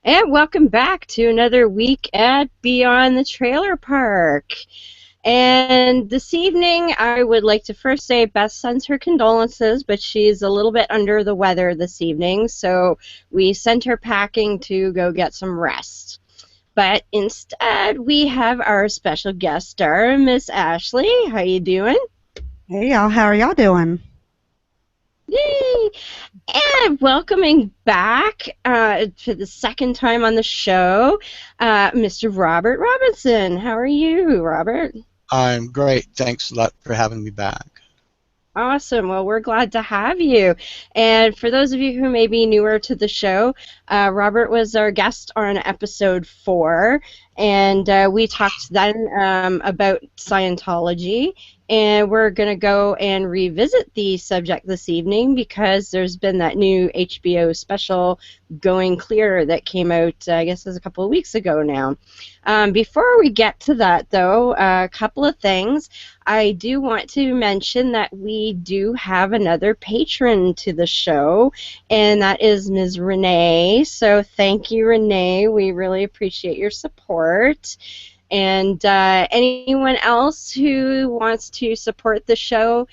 And welcome back to another week at Beyond the Trailer Park. And this evening, I would like to first say Beth sends her condolences, but she's a little bit under the weather this evening, so we sent her packing to go get some rest. But instead, we have our special guest star, Miss Ashley. How you doing? Hey y'all, how are y'all doing? Yay! And welcoming back for the second time on the show, Mr. Robert Robinson. How are you, Robert? I'm great. Thanks a lot for having me back. Awesome. Well, we're glad to have you. And for those of you who may be newer to the show, Robert was our guest on episode 4, and we talked then about Scientology. And we're going to go and revisit the subject this evening because there's been that new HBO special, Going Clear, that came out, I guess it was a couple of weeks ago now. Before we get to that, though, a couple of things. I do want to mention that we do have another patron to the show, and that is Ms. Renee. So thank you, Renee. We really appreciate your support. And anyone else who wants to support the show,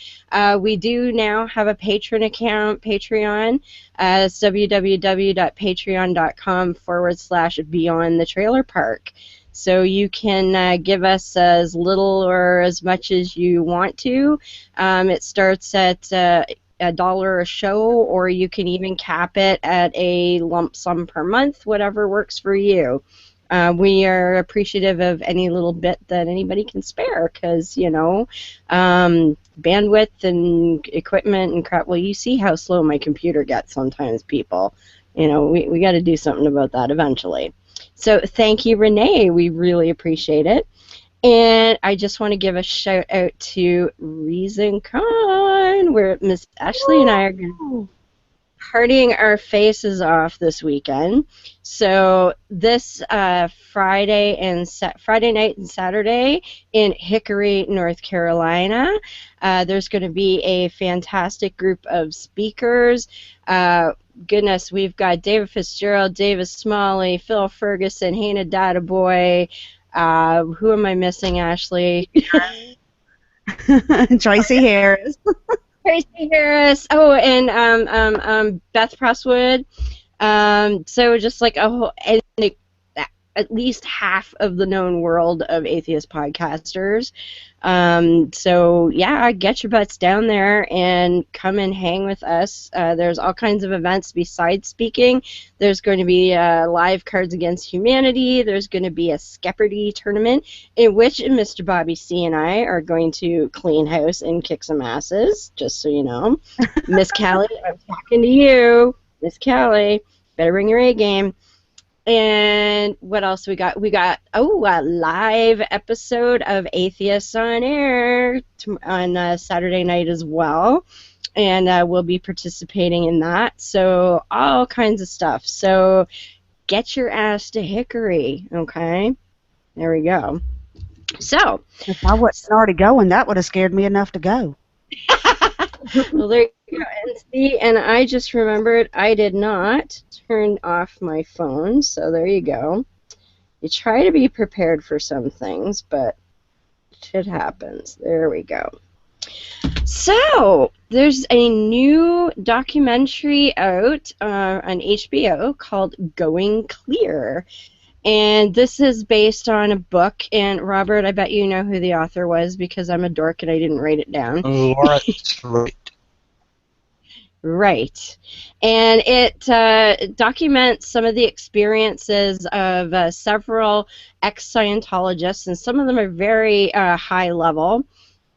we do now have a patron account, Patreon. It's www.patreon.com/Beyond the Trailer Park. So you can give us as little or as much as you want to. It starts at $1 a show, or you can even cap it at a lump sum per month, whatever works for you. We are appreciative of any little bit that anybody can spare because, you know, bandwidth and equipment and crap. Well, you see how slow my computer gets sometimes, people. You know, we got to do something about that eventually. So thank you, Renee. We really appreciate it. And I just want to give a shout out to Reason Con, where Miss Ashley and I are going to partying our faces off this weekend. So this Friday night and Saturday in Hickory, North Carolina, there's going to be a fantastic group of speakers. Goodness, we've got David Fitzgerald, David Smalley, Phil Ferguson, Hannah Databoy. Who am I missing, Ashley? Tracy Harris. Tracy Harris. Oh, and Beth Presswood. So just like a whole, at least half of the known world of atheist podcasters. So yeah, get your butts down there and come and hang with us. There's all kinds of events besides speaking. There's going to be live Cards Against Humanity. There's going to be a Skepperty tournament in which Mr. Bobby C and I are going to clean house and kick some asses, just so you know. Miss Callie, I'm talking to you. Miss Callie, better bring your A game. And what else we got? We got, a live episode of Atheists on Air on Saturday night as well. And we'll be participating in that. So all kinds of stuff. So get your ass to Hickory, okay? There we go. So. If I wasn't already going, that would have scared me enough to go. Well, there you go. And see, and I just remembered I did not turn off my phone, so there you go. You try to be prepared for some things, but shit happens. There we go. So, there's a new documentary out on HBO called Going Clear. And this is based on a book, and Robert, I bet you know who the author was because I'm a dork and I didn't write it down. Lawrence Wright. Right. And it documents some of the experiences of several ex-Scientologists, and some of them are very high level.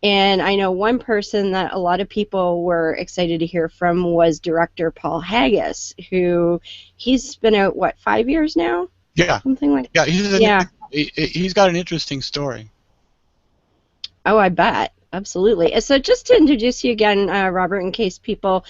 And I know one person that a lot of people were excited to hear from was director Paul Haggis, who he's been out, 5 years now? Yeah. Something like that. Yeah, he's got an interesting story. Oh, I bet. Absolutely. So just to introduce you again, Robert, in case people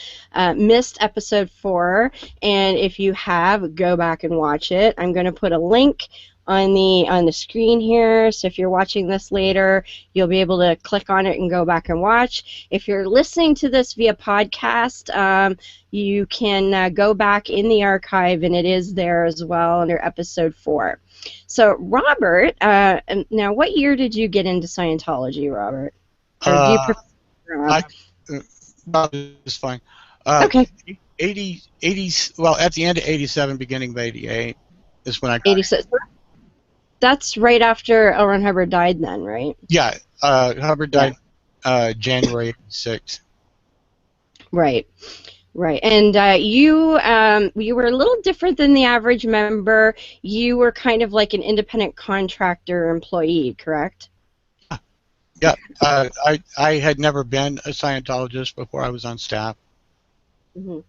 missed episode 4, and if you have, go back and watch it. I'm going to put a link on the screen here. So if you're watching this later, you'll be able to click on it and go back and watch. If you're listening to this via podcast, you can go back in the archive, and it is there as well under episode 4. So Robert, now what year did you get into Scientology, Robert? Or do you prefer Rob? Bob is fine. Okay. 80, well, at the end of 87, beginning of 88 is when I got 86. That's right after L. Ron Hubbard died then, right? Yeah, Hubbard died January 86. Right. Right. And you were a little different than the average member. You were kind of like an independent contractor employee, correct? Yeah, I had never been a Scientologist before I was on staff. Mm-hmm.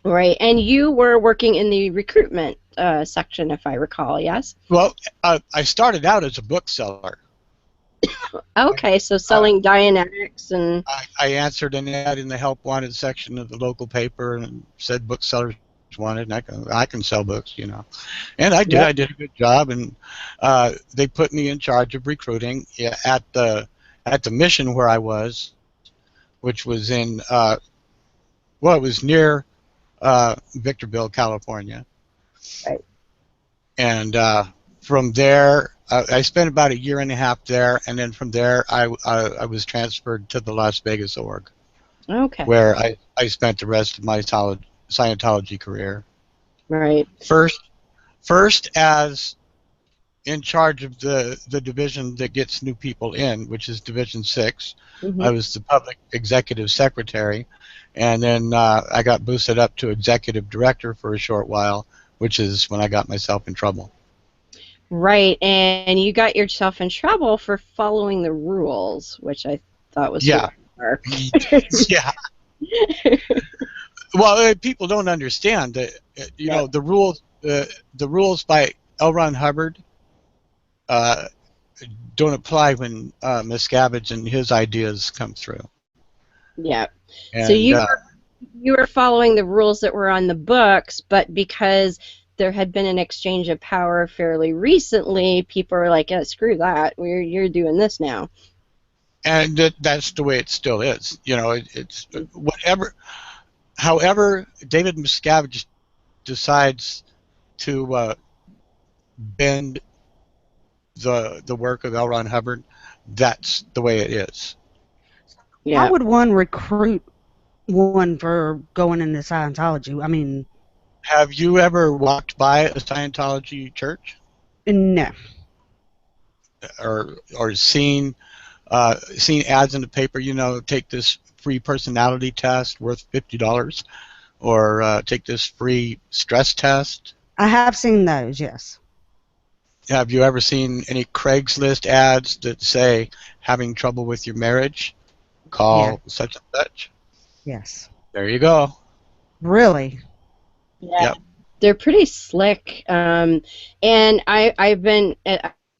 Right, and you were working in the recruitment section, if I recall, yes? Well, I started out as a bookseller. Okay, so selling Dianetics and... I answered an ad in the Help Wanted section of the local paper and said booksellers wanted, and I can sell books, you know. And I did. Yep. I did a good job, and they put me in charge of recruiting at the mission where I was, which was in, it was near Victorville, California. Right. And from there, I spent about a year and a half there, and then from there, I was transferred to the Las Vegas org. Okay. Where I spent the rest of my Scientology career. Right. First as in charge of the division that gets new people in, which is Division 6. Mm-hmm. I was the public executive secretary, and then I got boosted up to executive director for a short while, which is when I got myself in trouble. Right, and you got yourself in trouble for following the rules, which I thought was yeah. Yeah. Well, people don't understand that you know the rules by L. Ron Hubbard don't apply when Miscavige and his ideas come through. Yeah. And, so you were following the rules that were on the books, but because there had been an exchange of power fairly recently, people were like, "Yeah, screw that. You're doing this now." And that's the way it still is. You know, it's whatever. However, David Miscavige decides to bend the work of L. Ron Hubbard, that's the way it is. Yeah. How would one recruit one for going into Scientology? I mean, have you ever walked by a Scientology church? No. Or seen ads in the paper? You know, take this free personality test worth $50, or take this free stress test. I have seen those, yes. Have you ever seen any Craigslist ads that say having trouble with your marriage? Call such and such. Yes. There you go. Really? Yeah. Yep. They're pretty slick. And I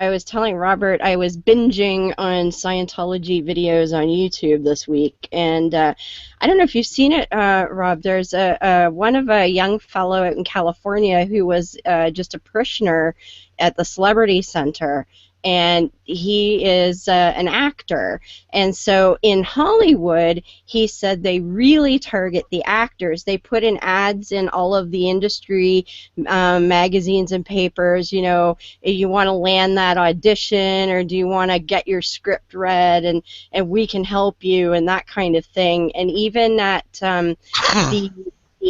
was telling Robert I was binging on Scientology videos on YouTube this week, and I don't know if you've seen it, Rob. There's one of a young fellow out in California who was just a parishioner at the Celebrity Center, and he is an actor. And so in Hollywood, he said they really target the actors. They put in ads in all of the industry magazines and papers, you know, you want to land that audition, or do you want to get your script read, and we can help you, and that kind of thing. And even at the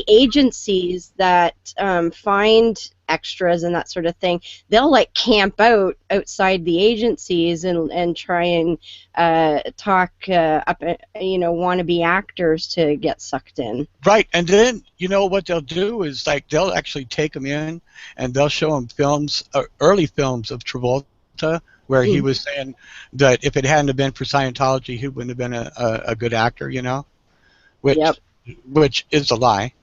agencies that find extras and that sort of thing, they'll like camp out outside the agencies and try and talk up, you know, wannabe actors to get sucked in. Right, and then you know what they'll do is like they'll actually take them in and they'll show them films, early films of Travolta, where he was saying that if it hadn't have been for Scientology, he wouldn't have been a good actor, you know, which is a lie.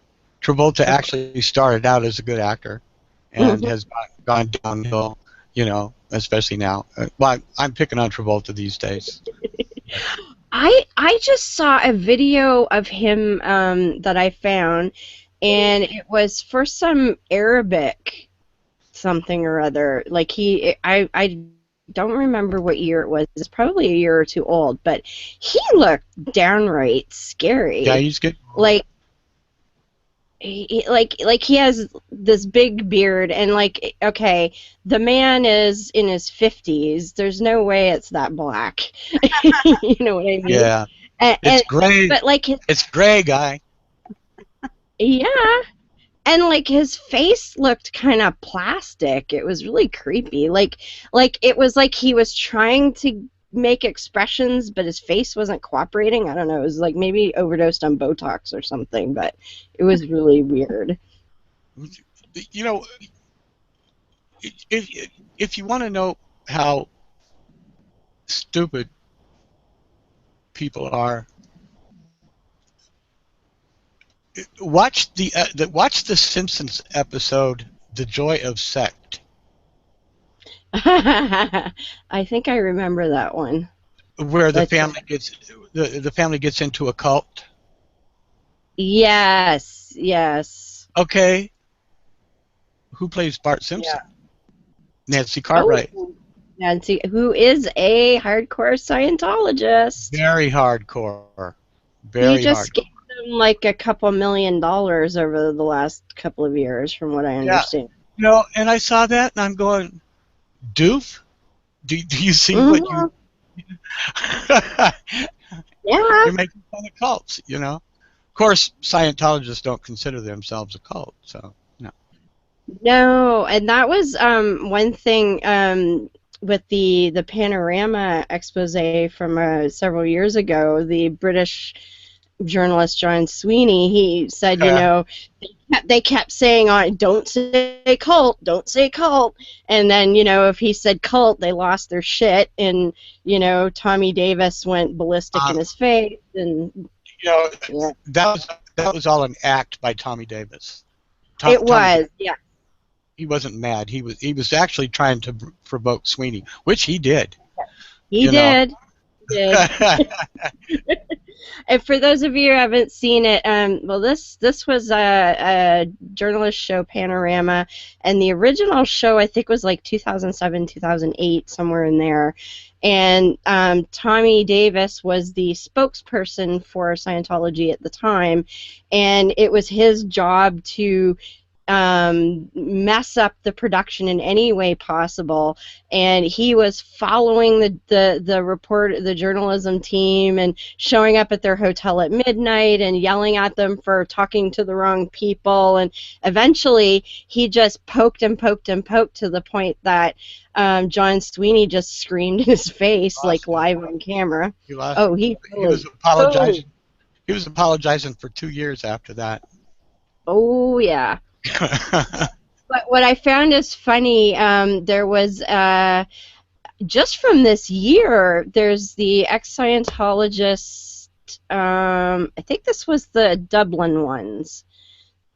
Travolta actually started out as a good actor and has gone downhill, you know, especially now. Well, I'm picking on Travolta these days. I just saw a video of him that I found, and it was for some Arabic something or other. Like I don't remember what year it was. It's probably a year or two old, but he looked downright scary. Yeah, he's good. Like he has this big beard, and like, okay, the man is in his 50s. There's no way it's that black. You know what I mean? Yeah. It's gray. But like it's gray, guy. Yeah. And like his face looked kind of plastic. It was really creepy. Like it was like he was trying to make expressions, but his face wasn't cooperating. I don't know. It was like maybe overdosed on Botox or something, but it was really weird. You know, if you want to know how stupid people are, watch the Simpsons episode "The Joy of Sect." I think I remember that one. Where the family gets into a cult. Yes, yes. Okay. Who plays Bart Simpson? Yeah. Nancy Cartwright. Oh, Nancy, who is a hardcore Scientologist. Very hardcore. Very He just hardcore. gave them like a couple $1 million over the last couple of years, from what I understand. Yeah. No, and I saw that, and I'm going, doof? Do you see what you... Yeah. You're making fun of cults, you know? Of course, Scientologists don't consider themselves a cult, so, no. No, and that was one thing with the Panorama expose from several years ago. The British journalist John Sweeney, he said, you know, they kept saying, don't say cult, don't say cult. And then, you know, if he said cult, they lost their shit. And, you know, Tommy Davis went ballistic in his face. And, you know, that was all an act by Tommy Davis. It was, yeah. He wasn't mad. He was actually trying to provoke Sweeney, which he did. He did. And for those of you who haven't seen it, well, this was a journalist show, Panorama, and the original show I think was like 2007, 2008, somewhere in there. And Tommy Davis was the spokesperson for Scientology at the time, and it was his job to mess up the production in any way possible, and he was following the journalism team and showing up at their hotel at midnight and yelling at them for talking to the wrong people, and eventually he just poked and poked and poked to the point that John Sweeney just screamed in his face, like live on camera. He was apologizing. He was apologizing for 2 years after that. Oh yeah. But what I found is funny, there was, just from this year, there's the ex-Scientologist, I think this was the Dublin ones.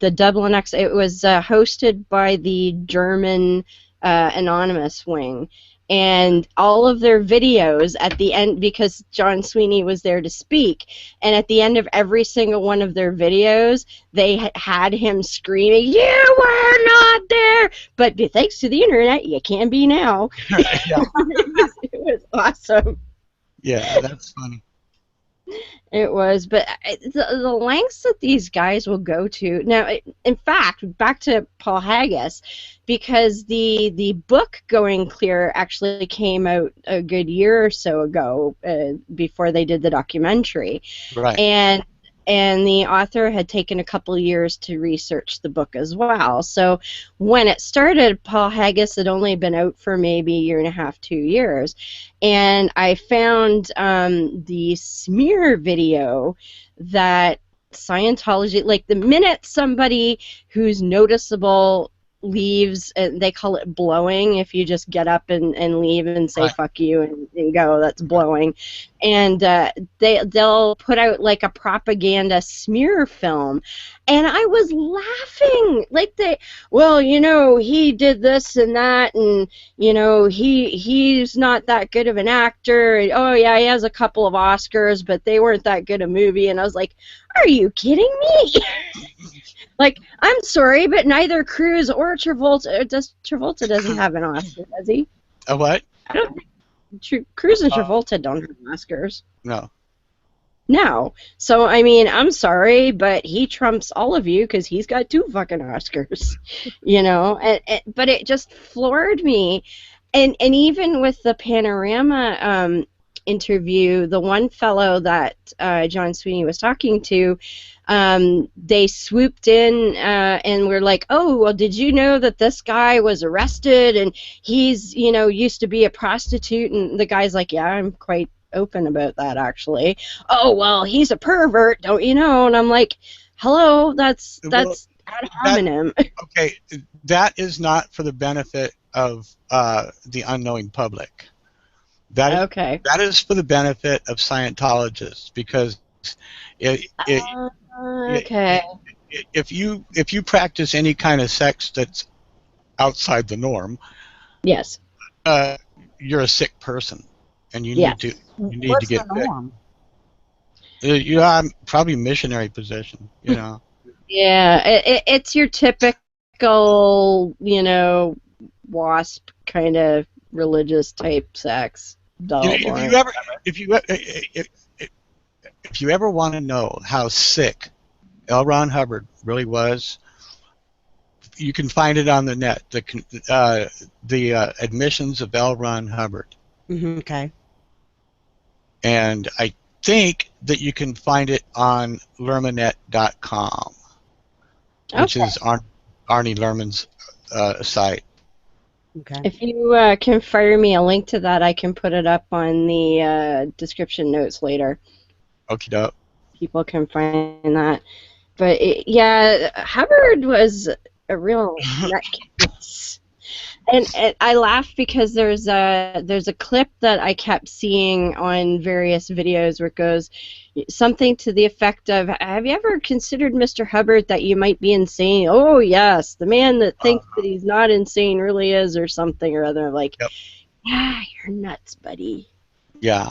The Dublin it was hosted by the German Anonymous wing. And all of their videos at the end, because John Sweeney was there to speak, and at the end of every single one of their videos, they had him screaming, "You were not there!" But thanks to the internet, you can be now. It was awesome. Yeah, that's funny. It was, but the lengths that these guys will go to. Now, in fact, back to Paul Haggis, because the book Going Clear actually came out a good year or so ago, before they did the documentary. Right. And the author had taken a couple years to research the book as well. So when it started, Paul Haggis had only been out for maybe a year and a half, 2 years. And I found the smear video that Scientology, like the minute somebody who's noticeable leaves, and they call it blowing, if you just get up and leave and say fuck you and go, that's blowing. and they'll put out like a propaganda smear film, and I was laughing like well, you know, he did this and that, and you know, he's not that good of an actor, and, oh yeah, he has a couple of Oscars, but they weren't that good a movie. And I was like, are you kidding me? Like, I'm sorry, but neither Cruise or Travolta doesn't have an Oscar, does he? A what? I don't think Cruise and Travolta don't have Oscars. No. No. So, I mean, I'm sorry, but he trumps all of you because he's got 2 fucking Oscars, you know? But it just floored me. And even with the Panorama interview, the one fellow that John Sweeney was talking to, they swooped in and were like, oh, well, did you know that this guy was arrested and he's, you know, used to be a prostitute? And the guy's like, yeah, I'm quite open about that, actually. Oh, well, he's a pervert, don't you know? And I'm like, hello, that's ad hominem. Okay, that is not for the benefit of the unknowing public. That is for the benefit of Scientologists, because if you practice any kind of sex that's outside the norm, yes, you're a sick person, and you need to get the norm? Probably missionary position, you know. Yeah, it's your typical, you know, WASP kind of religious type sex. If you ever want to know how sick L. Ron Hubbard really was, you can find it on the net. The admissions of L. Ron Hubbard. Okay. And I think that you can find it on lermanet.com, which is Arnie Lerman's site. Okay. If you can fire me a link to that, I can put it up on the description notes later. Okie doke. People can find that. But yeah, Hubbard was a real nutcase. And I laugh because there's a clip that I kept seeing on various videos where it goes something to the effect of, have you ever considered, Mr. Hubbard, that you might be insane? Oh, yes, the man that thinks that he's not insane really is, or something or other. Like, yeah, you're nuts, buddy. Yeah.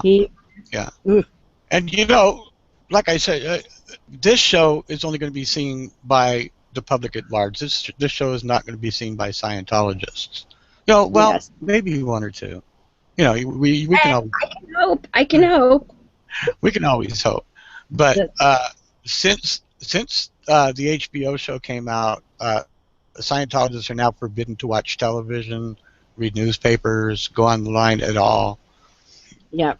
And, you know, like I said, this show is only going to be seen by the public at large. This show is not going to be seen by Scientologists. You know, well, maybe 1 or 2. You know, we can always, I can hope. We can always hope. But since the HBO show came out, Scientologists are now forbidden to watch television, read newspapers, go online at all. Yeah.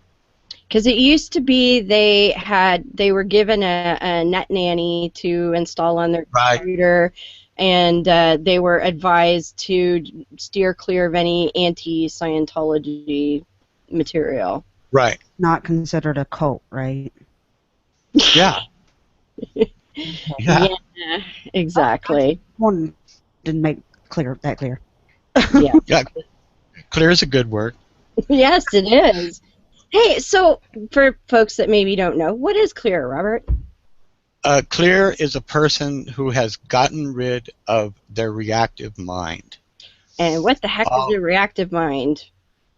Because it used to be they were given a net nanny to install on their computer, and they were advised to steer clear of any anti-Scientology material. Right. Not considered a cult, right? Yeah. Yeah, exactly. One didn't make that clear. Yeah. Clear is a good word. Yes, it is. Hey, so for folks that maybe don't know, what is clear, Robert? Clear is a person who has gotten rid of their reactive mind. And what the heck is a reactive mind?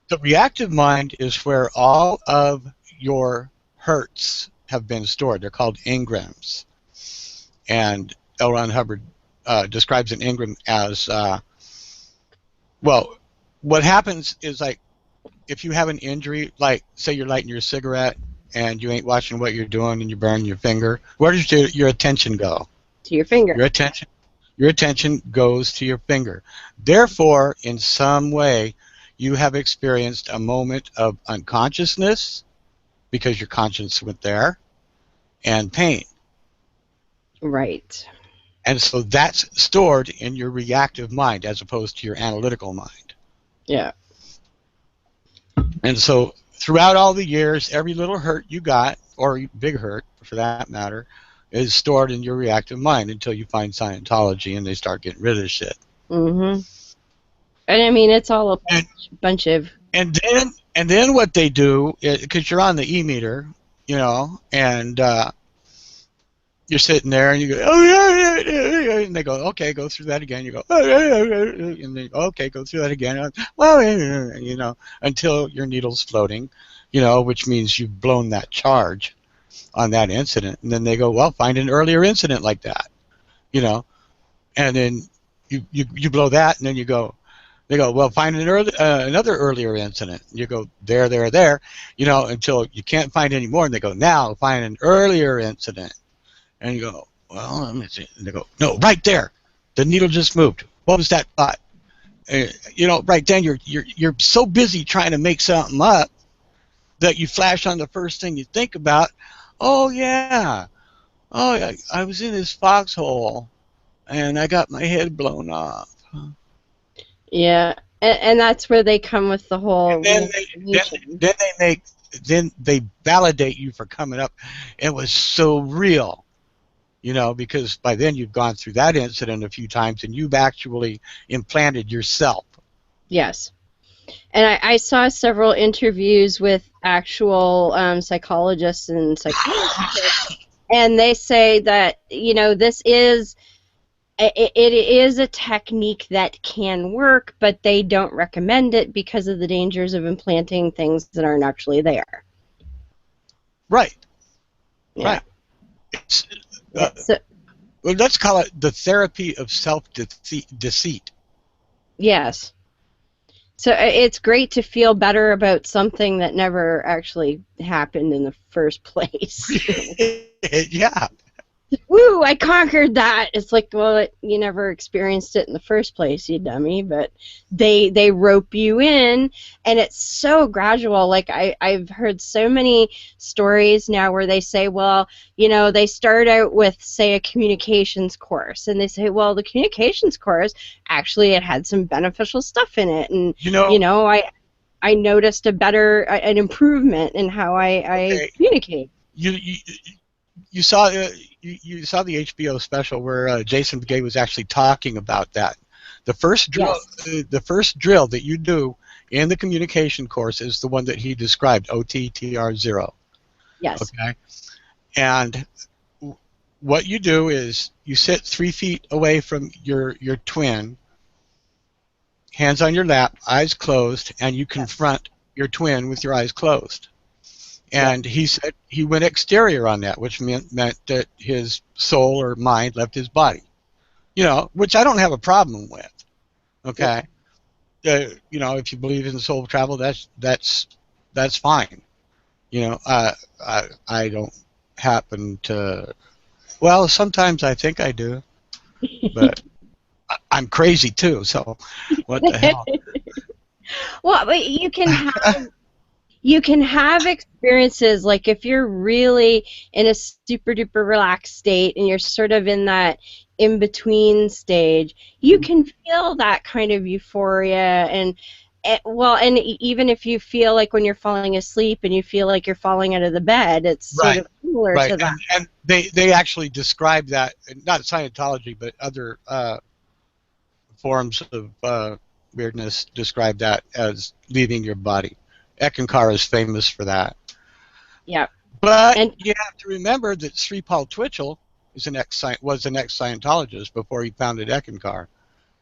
The reactive mind is where all of your hurts have been stored. They're called engrams. And L. Ron Hubbard describes an engram as, well, what happens is, like, if you have an injury, like, say you're lighting your cigarette and you ain't watching what you're doing and you burn your finger, where does your attention go? To your finger. Your attention goes to your finger. Therefore, in some way, you have experienced a moment of unconsciousness because your conscience went there, and pain. Right. And so that's stored in your reactive mind as opposed to your analytical mind. Yeah. And so throughout all the years, every little hurt you got, or big hurt for that matter, is stored in your reactive mind until you find Scientology and they start getting rid of shit. Mm-hmm. And I mean, it's all a bunch of And then what they do, because you're on the e-meter, you know, and you're sitting there and you go, oh yeah, and they go, okay, go through that again. You go, oh yeah, and they go, okay, go through that again. Well, you know, until your needle's floating, you know, which means you've blown that charge on that incident. And then they go, well, find an earlier incident like that, you know, and then you blow that, and then you go. They go, well, find another earlier incident. You go, there, you know, until you can't find any more. And they go, now find an earlier incident. And you go, well, let me see. And they go, no, right there. The needle just moved. What was that thought? You know, right then you're so busy trying to make something up that you flash on the first thing you think about. Oh, yeah. Oh, I was in this foxhole, and I got my head blown off. Yeah, and that's where they come with the whole. And then they validate you for coming up. It was so real, you know, because by then you've gone through that incident a few times and you've actually implanted yourself. Yes, and I saw several interviews with actual psychologists and psychiatrists, and they say that, you know, this is. It is a technique that can work, but they don't recommend it because of the dangers of implanting things that aren't actually there. Right. Yeah. Right. Well, let's call it the therapy of self-deceit. Yes. So it's great to feel better about something that never actually happened in the first place. Yeah. Woo, I conquered that. It's like, well, you never experienced it in the first place, you dummy. But they rope you in, and it's so gradual. Like I've heard so many stories now where they say, well, you know, they start out with, say, a communications course, and they say, well, the communications course, actually it had some beneficial stuff in it, and you know I noticed an improvement in how I communicate. You saw you saw the HBO special where Jason Begay was actually talking about that. The first drill, yes. The first drill that you do in the communication course is the one that he described, OTTR0. Yes. Okay. And what you do is you sit 3 feet away from your twin, hands on your lap, eyes closed, and you confront your twin with your eyes closed. And he said he went exterior on that, which meant that his soul or mind left his body. You know, which I don't have a problem with. Okay, you know, if you believe in soul travel, that's fine. You know, I don't happen to. Well, sometimes I think I do, but I'm crazy too. So, what the hell? Well, but you can have. You can have experiences, like if you're really in a super duper relaxed state and you're sort of in that in-between stage, you can feel that kind of euphoria, and even if you feel like when you're falling asleep and you feel like you're falling out of the bed, it's sort of similar to that. And they actually describe that, not Scientology, but other forms of weirdness describe that as leaving your body. Eckankar is famous for that. Yeah. But you have to remember that Sri Paul Twitchell was an ex-Scientologist before he founded Eckankar.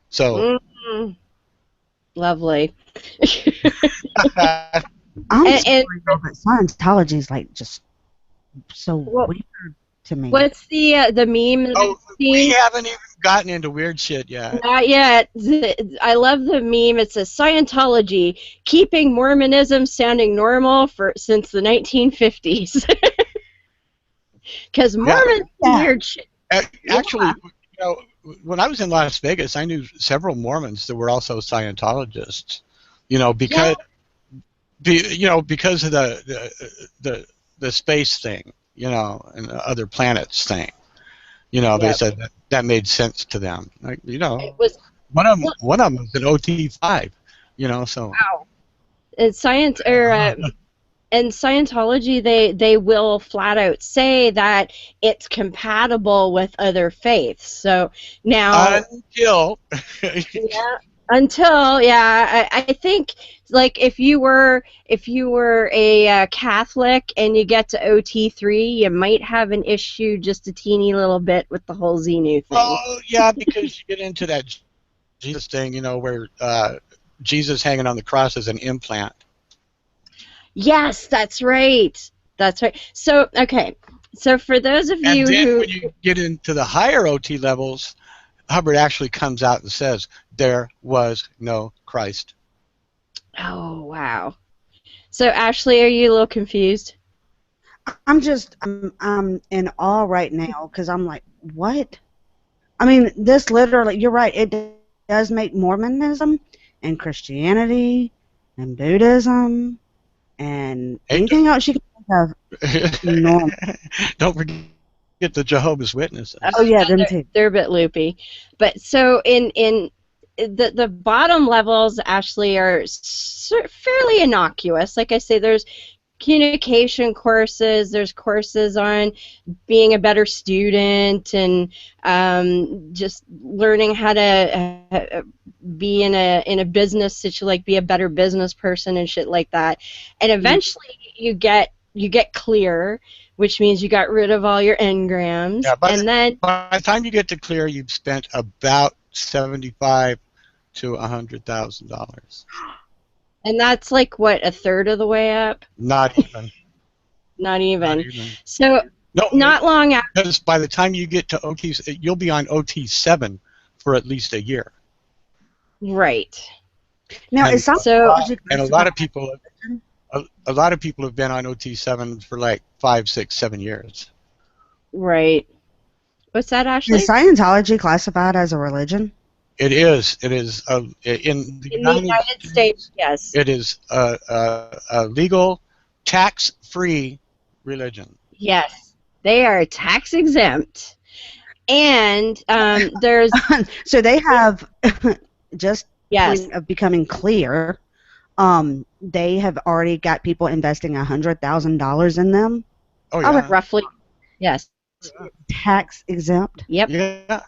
So. Lovely. I'm sorry, but Scientology is like just so weird to me. What's the meme? We haven't even gotten into weird shit yet. Not yet. I love the meme. It says Scientology keeping Mormonism sounding normal since the 1950s. Because Mormons weird shit. Actually, you know, when I was in Las Vegas, I knew several Mormons that were also Scientologists. You know, because because of the space thing, you know, and the other planets thing. You know, they said that made sense to them. Like, you know, it was, one of them was an OT5. You know, so. Wow. And Scientology, they will flat out say that it's compatible with other faiths. So now. Until. Until, yeah, I think, like, if you were a Catholic and you get to OT3, you might have an issue just a teeny little bit with the whole Xenu thing. Oh, yeah, because you get into that Jesus thing, you know, where Jesus hanging on the cross is an implant. Yes, that's right. That's right. So, okay. So for those of you And then who... when you get into the higher OT levels, Hubbard actually comes out and says, there was no Christ. Oh, wow. So, Ashley, are you a little confused? I'm in awe right now because I'm like, what? I mean, this literally, you're right, it does make Mormonism and Christianity and Buddhism and anything else you can think of normal. Don't forget the Jehovah's Witnesses. Oh, yeah, them too. They're a bit loopy. But so in the bottom levels, Ashley, are fairly innocuous. Like I say, there's communication courses, there's courses on being a better student, and just learning how to be in a business situation, like be a better business person and shit like that. And eventually you get clear, which means you got rid of all your engrams. Yeah, and then by the time you get to clear, you've spent about $75,000 to $100,000. And that's like, what, a third of the way up? Not even. Not even. Not even. So no, not long after. Because by the time you get to OT, you'll be on OT7 for at least a year. Right. Now, and, is Scientology and a lot of people have been on OT7 for like 5, 6, 7 years. Right. What's that, Ashley? Is Scientology classified as a religion? It is. It is in the United States. Yes. It is a legal, tax-free religion. Yes, they are tax exempt, and there's so they have just yes point of becoming clear. They have already got people investing $100,000 in them. Oh yeah. Roughly. Yes. Tax exempt. Yep. Yeah.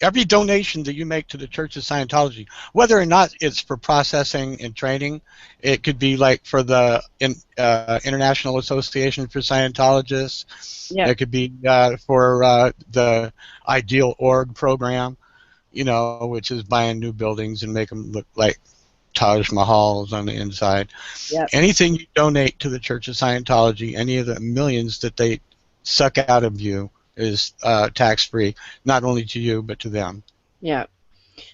Every donation that you make to the Church of Scientology, whether or not it's for processing and training, it could be like for the International Association for Scientologists. Yep. It could be for the Ideal Org program, you know, which is buying new buildings and make them look like Taj Mahals on the inside. Yep. Anything you donate to the Church of Scientology, any of the millions that they suck out of you, is tax-free, not only to you but to them. Yeah.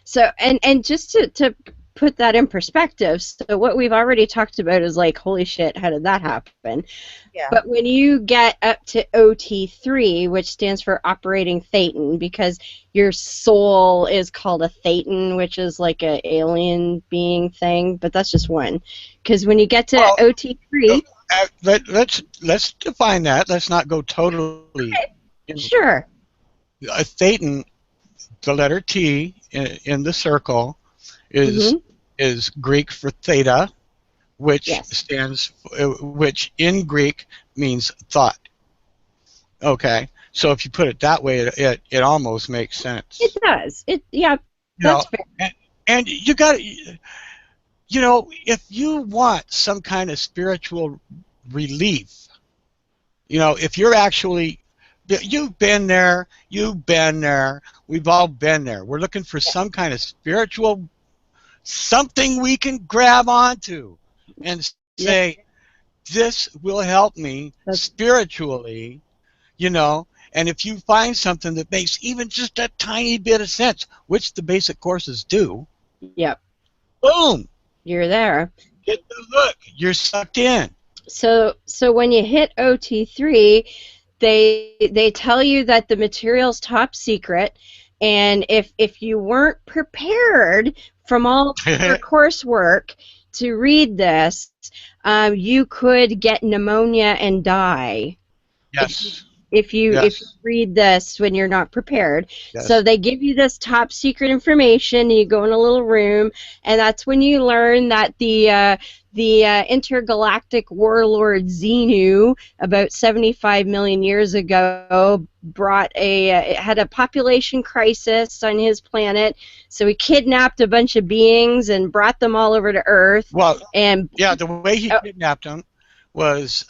So and just to put that in perspective, so what we've already talked about is like, holy shit, how did that happen? Yeah. But when you get up to OT3, which stands for operating thetan, because your soul is called a thetan, which is like a alien being thing, but that's just one. Because when you get to OT3, let's define that. Let's not go totally. Sure. A thetan, the letter T in the circle, is Greek for theta, which which in Greek means thought. Okay, so if you put it that way, it almost makes sense. It does. That's fair. And you got, you know, if you want some kind of spiritual relief, you know, if you're actually, you've been there, we've all been there. We're looking for some kind of spiritual, something we can grab onto and say, this will help me spiritually, you know. And if you find something that makes even just a tiny bit of sense, which the basic courses do, yep, boom, you're there. Get the look, you're sucked in. So when you hit OT3, they tell you that the material's top secret, and if you weren't prepared from all your coursework to read this, you could get pneumonia and die. Yes. if you read this when you're not prepared. Yes. So they give you this top secret information, and you go in a little room, and that's when you learn that the intergalactic warlord Xenu, about 75 million years ago, had a population crisis on his planet, so he kidnapped a bunch of beings and brought them all over to Earth. Well, and yeah, the way he kidnapped them was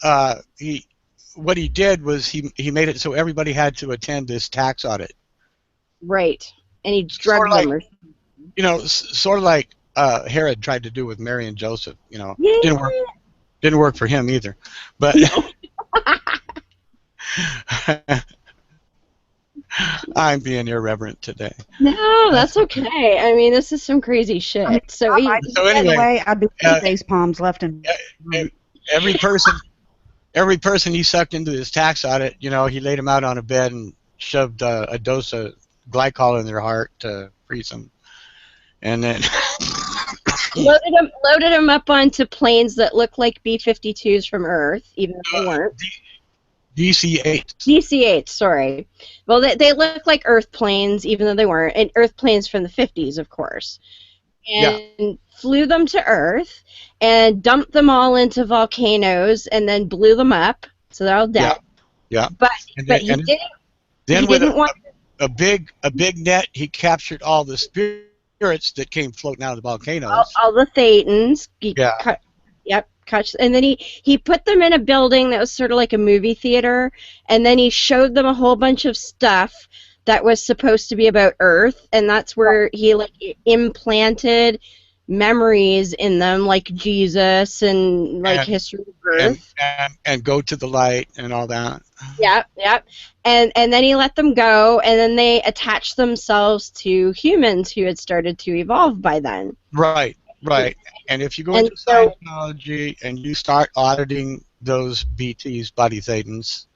what he did was he made it so everybody had to attend this tax audit. Right, and he drugged them. Or Sort of like Herod tried to do with Mary and Joseph. Yeah. Didn't work for him either. But I'm being irreverent today. No, that's okay. I mean, this is some crazy shit. So by the way, I'd be face palms left and every person he sucked into this tax audit, he laid them out on a bed and shoved a dose of glycol in their heart to freeze them, and then loaded them up onto planes that look like B-52s from Earth, even though they weren't. DC-8. DC-8, sorry. Well, they look like Earth planes, even though they weren't, and Earth planes from the 50s, of course. And flew them to Earth and dumped them all into volcanoes and then blew them up, so they're all dead. Yeah. But he didn't want a big net. He captured all the spirits that came floating out of the volcanoes. All the Thetans. And then he put them in a building that was sort of like a movie theater, and then he showed them a whole bunch of stuff that was supposed to be about Earth, and that's where he implanted memories in them, like Jesus and history of Earth. And go to the light and all that. Yep. And then he let them go, and then they attached themselves to humans who had started to evolve by then. Right. And if you go into Scientology and you start auditing those BTs, body thetans,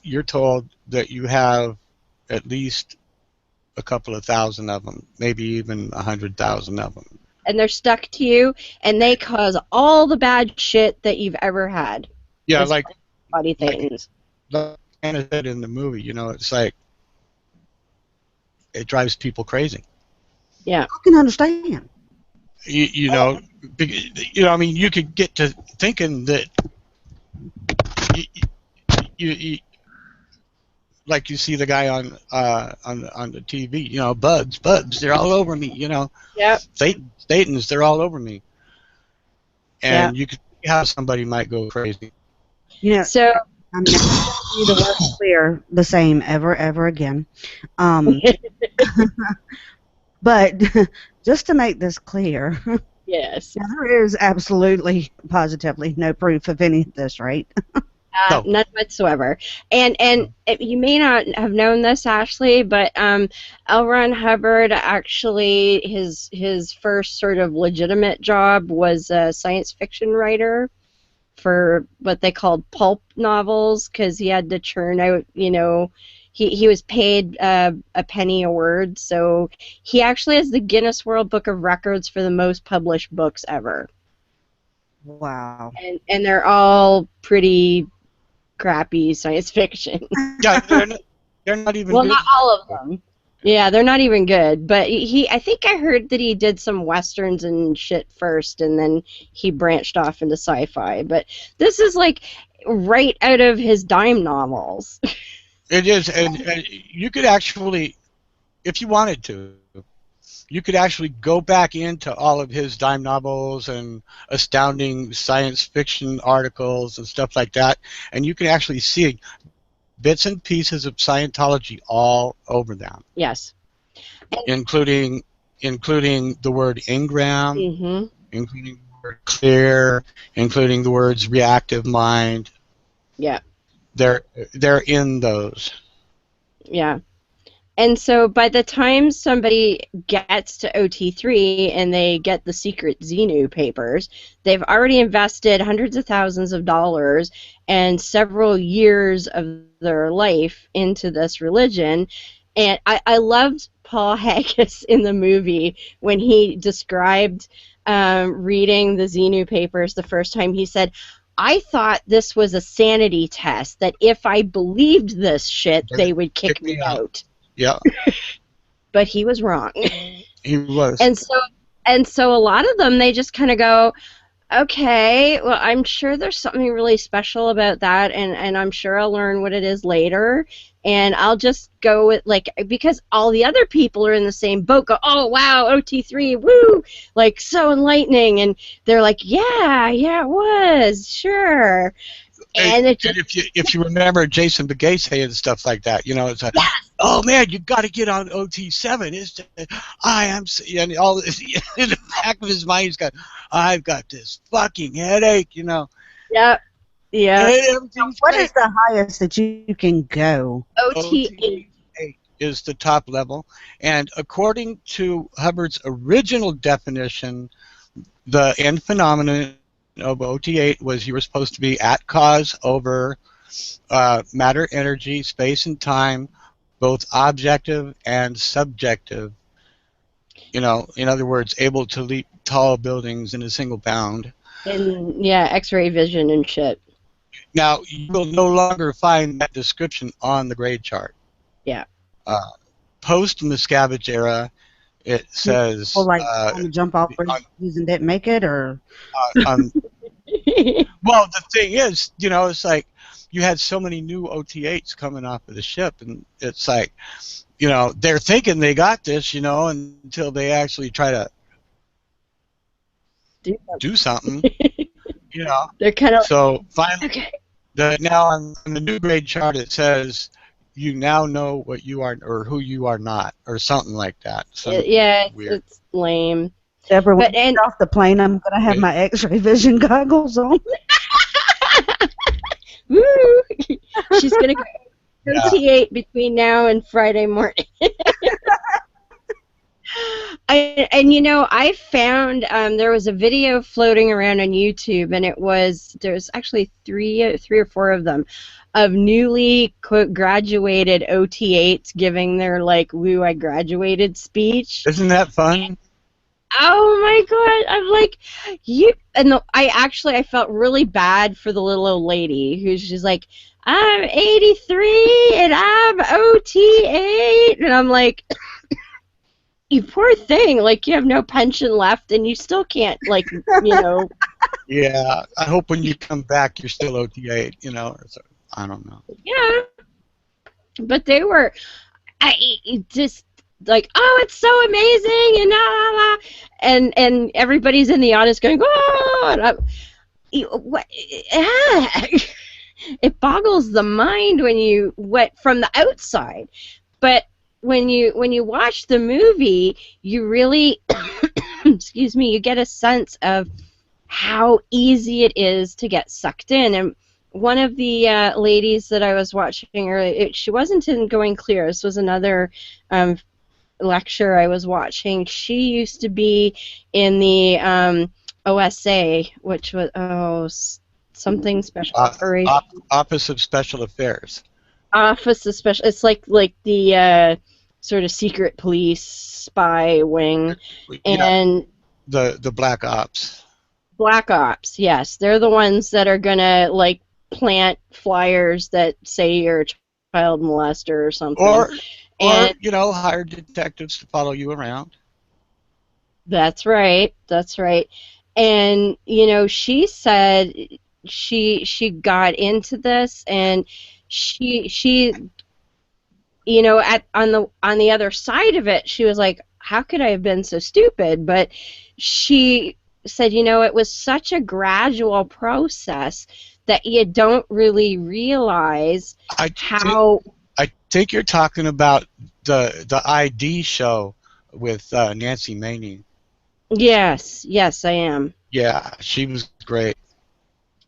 you're told that you have at least a couple of thousand of them, maybe even 100,000 of them. And they're stuck to you, and they cause all the bad shit that you've ever had. Yeah, like body thetans. Like Anna said in the movie, it's like it drives people crazy. Yeah, I can understand. I mean, you could get to thinking that you like you see the guy on the TV, bugs, they're all over me, Yep. Thetans, they're all over me, and you could see how somebody might go crazy. So I'm never going to do the word clear the same ever again. But just to make this clear, yes, there is absolutely, positively no proof of any of this, right? None whatsoever. And you may not have known this, Ashley, but L. Ron Hubbard actually his first sort of legitimate job was a science fiction writer for what they called pulp novels, because he had to churn out, he was paid a penny a word, so he actually has the Guinness World Book of Records for the most published books ever. Wow. And they're all pretty crappy science fiction. Yeah, they're not even good. Not all of them. Yeah, they're not even good. But I think I heard that he did some westerns and shit first, and then he branched off into sci-fi. But this is like right out of his dime novels. It is, and you could actually, if you wanted to, you could actually go back into all of his dime novels and astounding science fiction articles and stuff like that, and you can actually see bits and pieces of Scientology all over them. Yes. Including the word engram, mm-hmm. including the word clear, including the words reactive mind. Yeah. They're in those. Yeah. And so by the time somebody gets to OT3 and they get the secret Xenu papers, they've already invested hundreds of thousands of dollars and several years of their life into this religion. And I loved Paul Haggis in the movie when he described reading the Xenu papers the first time. He said, I thought this was a sanity test, that if I believed this shit, they would kick me out. Yeah. But he was wrong. He was. And so a lot of them, they just kind of go, okay, well, I'm sure there's something really special about that, and I'm sure I'll learn what it is later, and I'll just go with, like, because all the other people are in the same boat, go, oh, wow, OT3, woo, like, so enlightening, and they're like, yeah, it was, sure. And it just, and if you remember Jason Begay saying stuff like that, you know, it's like, oh man, you got to get on OT7. And all this, in the back of his mind, he's got, I've got this fucking headache, you know. yeah. What is the highest that you can go? OT8 is the top level, and according to Hubbard's original definition, the end phenomenon of OT8 was you were supposed to be at cause over matter, energy, space, and time, both objective and subjective. You know, in other words, able to leap tall buildings in a single bound. and, yeah, X-ray vision and shit. Now, you will no longer find that description on the grade chart. Yeah. Post-Miscavige era, it says... Or like on the jump off bridges and didn't make it, or... well, the thing is, you know, it's like you had so many new OT8s coming off of the ship, and it's like, you know, they're thinking they got this, you know, until they actually try to do something, you know. They're kind of... So finally, okay. Now on the new grade chart, it says you now know what you are or who you are not, or something like that. Yeah, it's lame. Deborah, when you get off the plane, I'm going to have my X-ray vision goggles on. Woo! She's going to go OT8 between now and Friday morning. And you know, I found there was a video floating around on YouTube, and there's actually three or four of them, of newly graduated OT8s giving their, like, woo, I graduated speech. Isn't that fun? Oh my god! I'm like, I felt really bad for the little old lady who's just like, I'm 83 and I'm OT8, and I'm like, you poor thing, like, you have no pension left and you still can't, like, you know. Yeah, I hope when you come back you're still OT8, you know, or so, I don't know. Yeah, but they were, just like, oh, it's so amazing, and and everybody's in the audience going, oh, it boggles the mind when you from the outside, but when you watch the movie, you really, excuse me, you get a sense of how easy it is to get sucked in. And one of the ladies that I was watching earlier, she wasn't in Going Clear. This was another lecture I was watching. She used to be in the OSA, which was something special operations. Office of Special Affairs. Office of Special. It's like the sort of secret police spy wing, and the Black Ops. Black Ops, yes, they're the ones that are gonna, like, plant flyers that say you're a child molester or something. Or you know, hire detectives to follow you around. That's right. And you know, she said she got into this, and she you know, on the other side of it, she was like, how could I have been so stupid? But she said, you know, it was such a gradual process that you don't really realize how... I think you're talking about the ID show with Nancy Maney. Yes, I am. Yeah, she was great.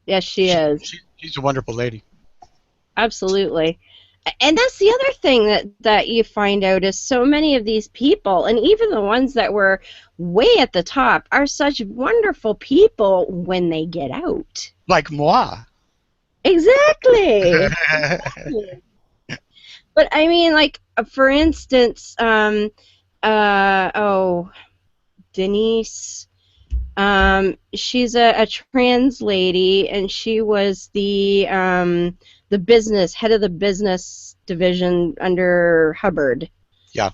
Yes, she is. She's a wonderful lady. Absolutely. And that's the other thing that you find out is so many of these people, and even the ones that were way at the top, are such wonderful people when they get out. Like moi. Exactly. But I mean, like, for instance, Denise, She's a trans lady, and she was the business head of the business division under Hubbard. Yeah.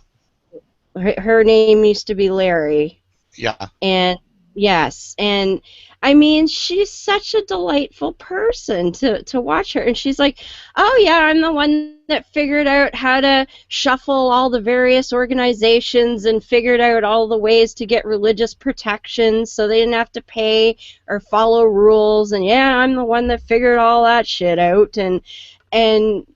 Her name used to be Larry. Yeah. And yes, and I mean, she's such a delightful person to watch her. And she's like, oh, yeah, I'm the one that figured out how to shuffle all the various organizations and figured out all the ways to get religious protection so they didn't have to pay or follow rules. And yeah, I'm the one that figured all that shit out. And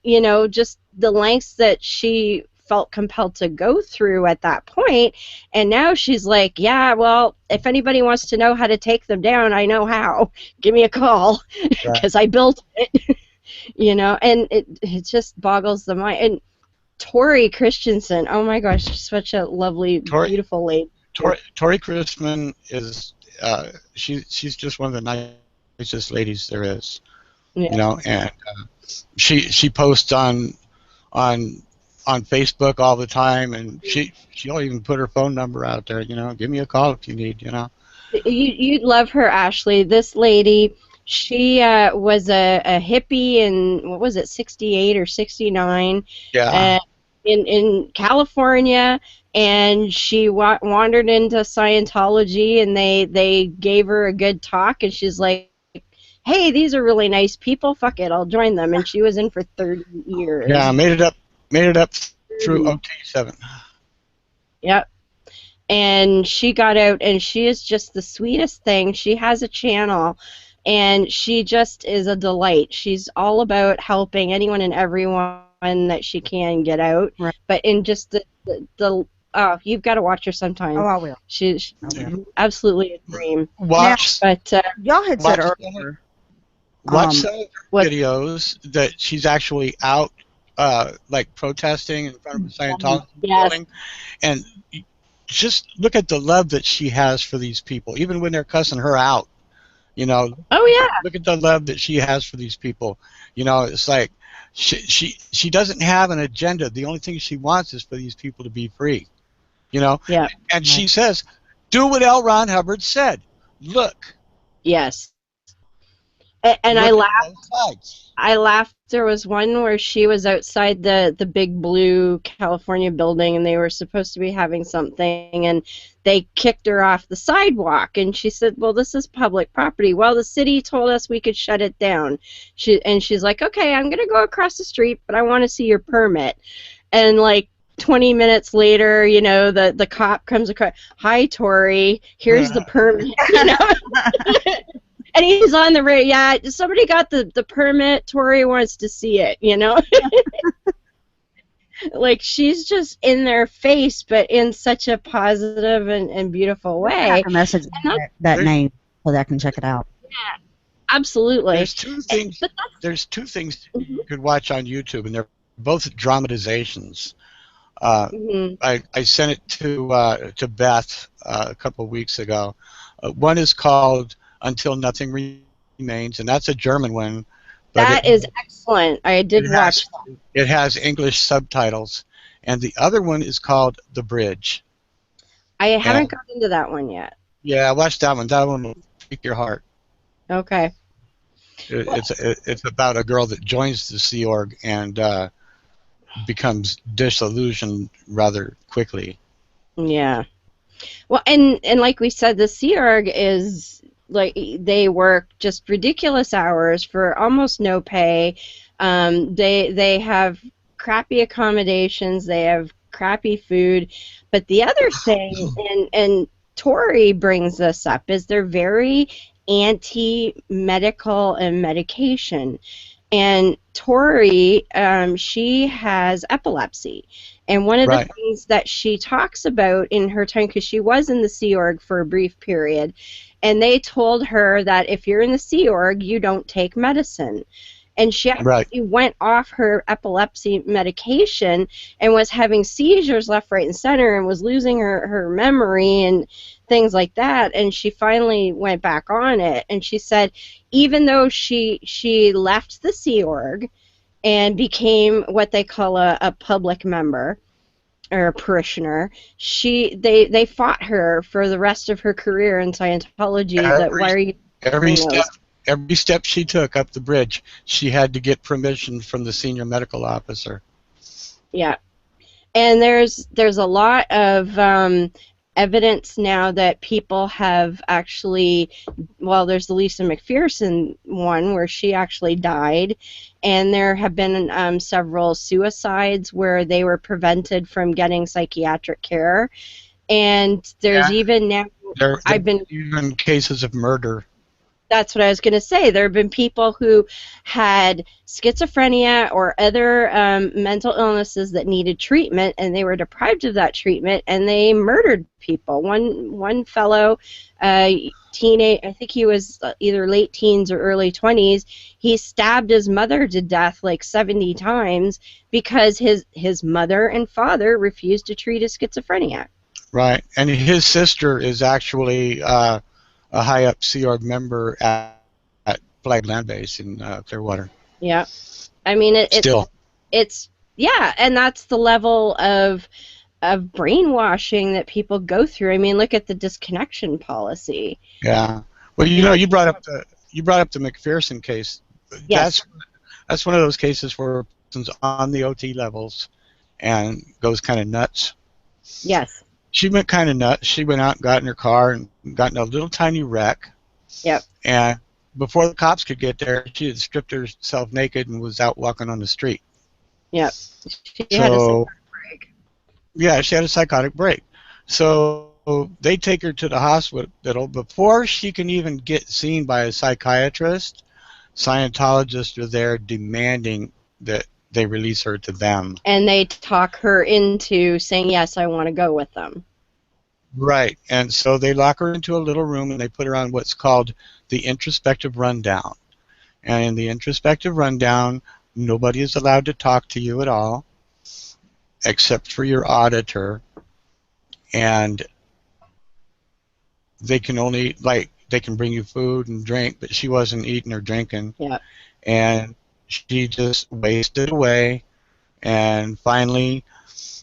you know, just the lengths that she felt compelled to go through at that point. And now she's like, yeah, well, if anybody wants to know how to take them down, I know how. Give me a call, because I built it. You know, and it just boggles the mind. And Tori Christensen, oh my gosh, she's such a lovely, beautiful lady. Tori Christman is she's just one of the nicest ladies there is. Yeah. You know, and she posts on Facebook all the time, and she'll even put her phone number out there. You know, give me a call if you need. You know, you'd love her, Ashley. This lady, she was a hippie in, what was it, 68 or 69? Yeah. In California, and she wandered into Scientology, and they gave her a good talk, and she's like, hey, these are really nice people. Fuck it, I'll join them. And she was in for 30 years. Yeah, made it up through OT7. Yep. And she got out, and she is just the sweetest thing. She has a channel, and she just is a delight. She's all about helping anyone and everyone that she can get out. Right. But in just the you've got to watch her sometime. Oh, I will. She's absolutely a dream. Watch. But y'all had said earlier. Watch some videos that she's actually out, like protesting in front of a Scientology building, and just look at the love that she has for these people, even when they're cussing her out. You know. Oh yeah. Look at the love that she has for these people. You know, it's like she doesn't have an agenda. The only thing she wants is for these people to be free. You know. Yeah. And she says, "Do what L. Ron Hubbard said. Look." Yes. And I laughed. There was one where she was outside the big blue California building, and they were supposed to be having something, and they kicked her off the sidewalk, and she said, well, this is public property. Well, the city told us we could shut it down. She's like, okay, I'm going to go across the street, but I want to see your permit. And like 20 minutes later, you know, the cop comes across, hi, Tori, here's the permit, you know. And he's on the radio. Yeah, somebody got the permit. Tori wants to see it, you know? Like, she's just in their face, but in such a positive and beautiful way. I have a message that name so that I can check it out. Yeah, absolutely. There's two things you could watch on YouTube, and they're both dramatizations. I sent it to Beth a couple of weeks ago. One is called Until Nothing Remains, and that's a German one. That is excellent. I did watch that. It has English subtitles. And the other one is called The Bridge. I haven't gotten into that one yet. Yeah, watch that one. That one will break your heart. Okay. It's about a girl that joins the Sea Org and becomes disillusioned rather quickly. Yeah. Well, and like we said, the Sea Org is, like, they work just ridiculous hours for almost no pay. They have crappy accommodations. They have crappy food. But the other thing, and Tori brings this up, is they're very anti-medical and medication. And Tori, she has epilepsy. And one of the things that she talks about in her time, because she was in the Sea Org for a brief period, and they told her that if you're in the Sea Org, you don't take medicine. And she actually went off her epilepsy medication and was having seizures left, right, and center, and was losing her memory and things like that. And she finally went back on it. And she said, even though she left the Sea Org and became what they call a public member, or a parishioner, they fought her for the rest of her career in Scientology. That why are you every doing step those? every step she took up the bridge, she had to get permission from the senior medical officer. Yeah. And there's a lot of evidence now that people have actually, well, there's the Lisa McPherson one where she actually died, and there have been several suicides where they were prevented from getting psychiatric care, and there's Yeah, even now, there I've been even cases of murder. that's what I was going to say. There have been people who had schizophrenia or other mental illnesses that needed treatment, and they were deprived of that treatment, and they murdered people. One fellow, teenage, I think he was either late teens or early 20s. He stabbed his mother to death like 70 times because his mother and father refused to treat his schizophrenia. Right, and his sister is actually a high up Sea Org member at Flag Land Base in Clearwater. Yeah, I mean Still, it's yeah, and that's the level of brainwashing that people go through. I mean, look at the disconnection policy. yeah. Well, you know, you brought up the McPherson case. Yes, That's one of those cases where a person's on the OT levels and goes kind of nuts. yes, She went kind of nuts. She went out and got in her car and got in a little tiny wreck. yep, And before the cops could get there, she had stripped herself naked and was out walking on the street. yep. She had a So, psychotic break. yeah, she had a psychotic break. So they take her to the hospital. Before she can even get seen by a psychiatrist, Scientologists are there demanding that they release her to them. And they talk her into saying, yes, I want to go with them. Right. And so they lock her into a little room and they put her on what's called the introspective rundown. And in the introspective rundown, nobody is allowed to talk to you at all except for your auditor. And they can only, like, they can bring you food and drink, but she wasn't eating or drinking. Yeah. And she just wasted away. And finally,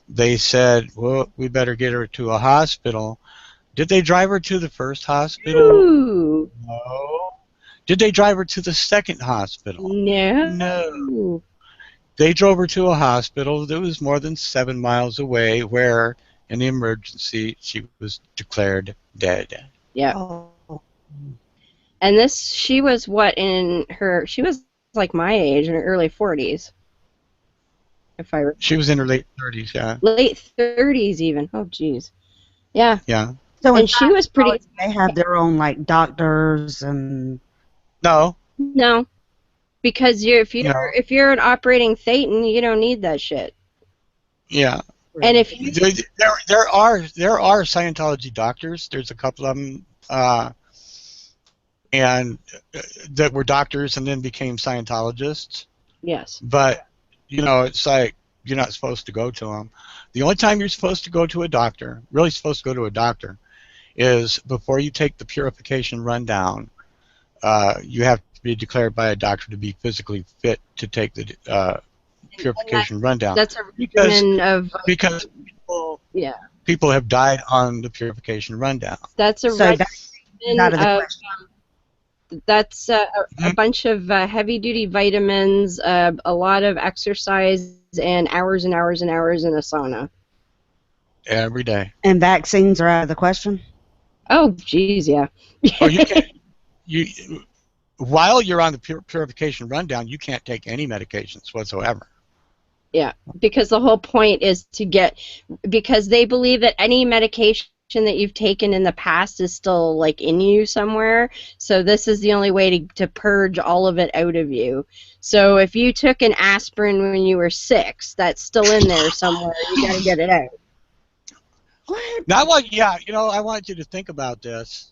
they said, well, we better get her to a hospital. Did they drive her to the first hospital? Ooh, No. Did they drive her to the second hospital? no. No. They drove her to a hospital that was more than 7 miles away where, in the emergency, she was declared dead. Yeah. Oh. And she was she was like my age, in her early 40s. If I recall. She was in her late 30s, yeah. Late 30s even. Oh, geez. Yeah. Yeah. So And she was pretty. they have their own like doctors and No. No, because No. if you're an operating thetan, you don't need that shit. Yeah. And if you There are Scientology doctors. There's a couple of them, and that were doctors and then became Scientologists. yes, But you know, it's like you're not supposed to go to them. The only time you're supposed to go to a doctor, really supposed to go to a doctor, is before you take the purification rundown. You have to be declared by a doctor to be physically fit to take the purification rundown. that's a regimen of Because yeah. people have died on the purification rundown. That's a so that's regimen out of the of question. that's a bunch of heavy duty vitamins, a lot of exercise, and hours and hours and hours in a sauna. Every day. And vaccines are out of the question. Oh, geez, yeah. Or you can't. While you're on the purification rundown, you can't take any medications whatsoever. Yeah, because the whole point is because they believe that any medication that you've taken in the past is still like in you somewhere. So this is the only way to purge all of it out of you. So if you took an aspirin when you were 6, that's still in there somewhere. You got to get it out. What? Now, I want you to think about this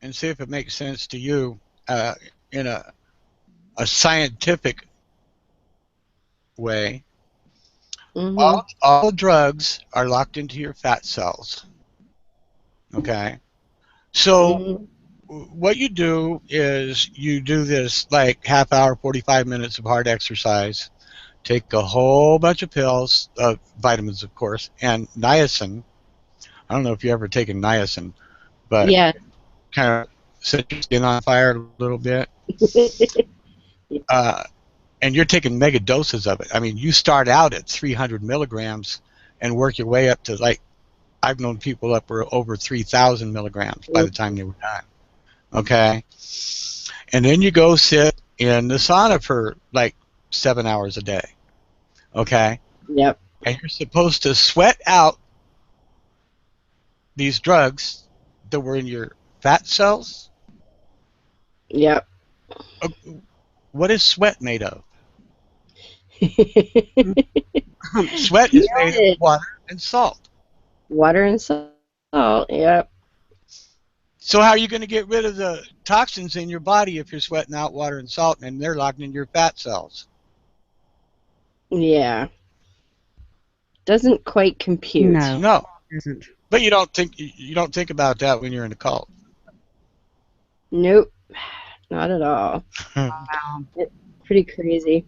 and see if it makes sense to you in a scientific way. Mm-hmm. All drugs are locked into your fat cells. Okay? So what you do is you do this like half hour, 45 minutes of hard exercise take a whole bunch of pills, vitamins, of course, and niacin. I don't know if you ever taken niacin, but Yeah. kind of set your skin on fire a little bit. And you're taking mega doses of it. I mean, you start out at 300 milligrams and work your way up to, like, I've known people up for over 3,000 milligrams by the time they were done. Okay? And then you go sit in the sauna for like 7 hours a day. Okay? Yep. And you're supposed to sweat out these drugs that were in your fat cells. Yep. What is sweat made of? Sweat is made of water and salt. Water and salt. Yep. So how are you going to get rid of the toxins in your body if you're sweating out water and salt and they're locked in your fat cells? Yeah. Doesn't quite compute. No. It isn't. But you don't think about that when you're in a cult. Nope. Not at all. Wow. It's pretty crazy.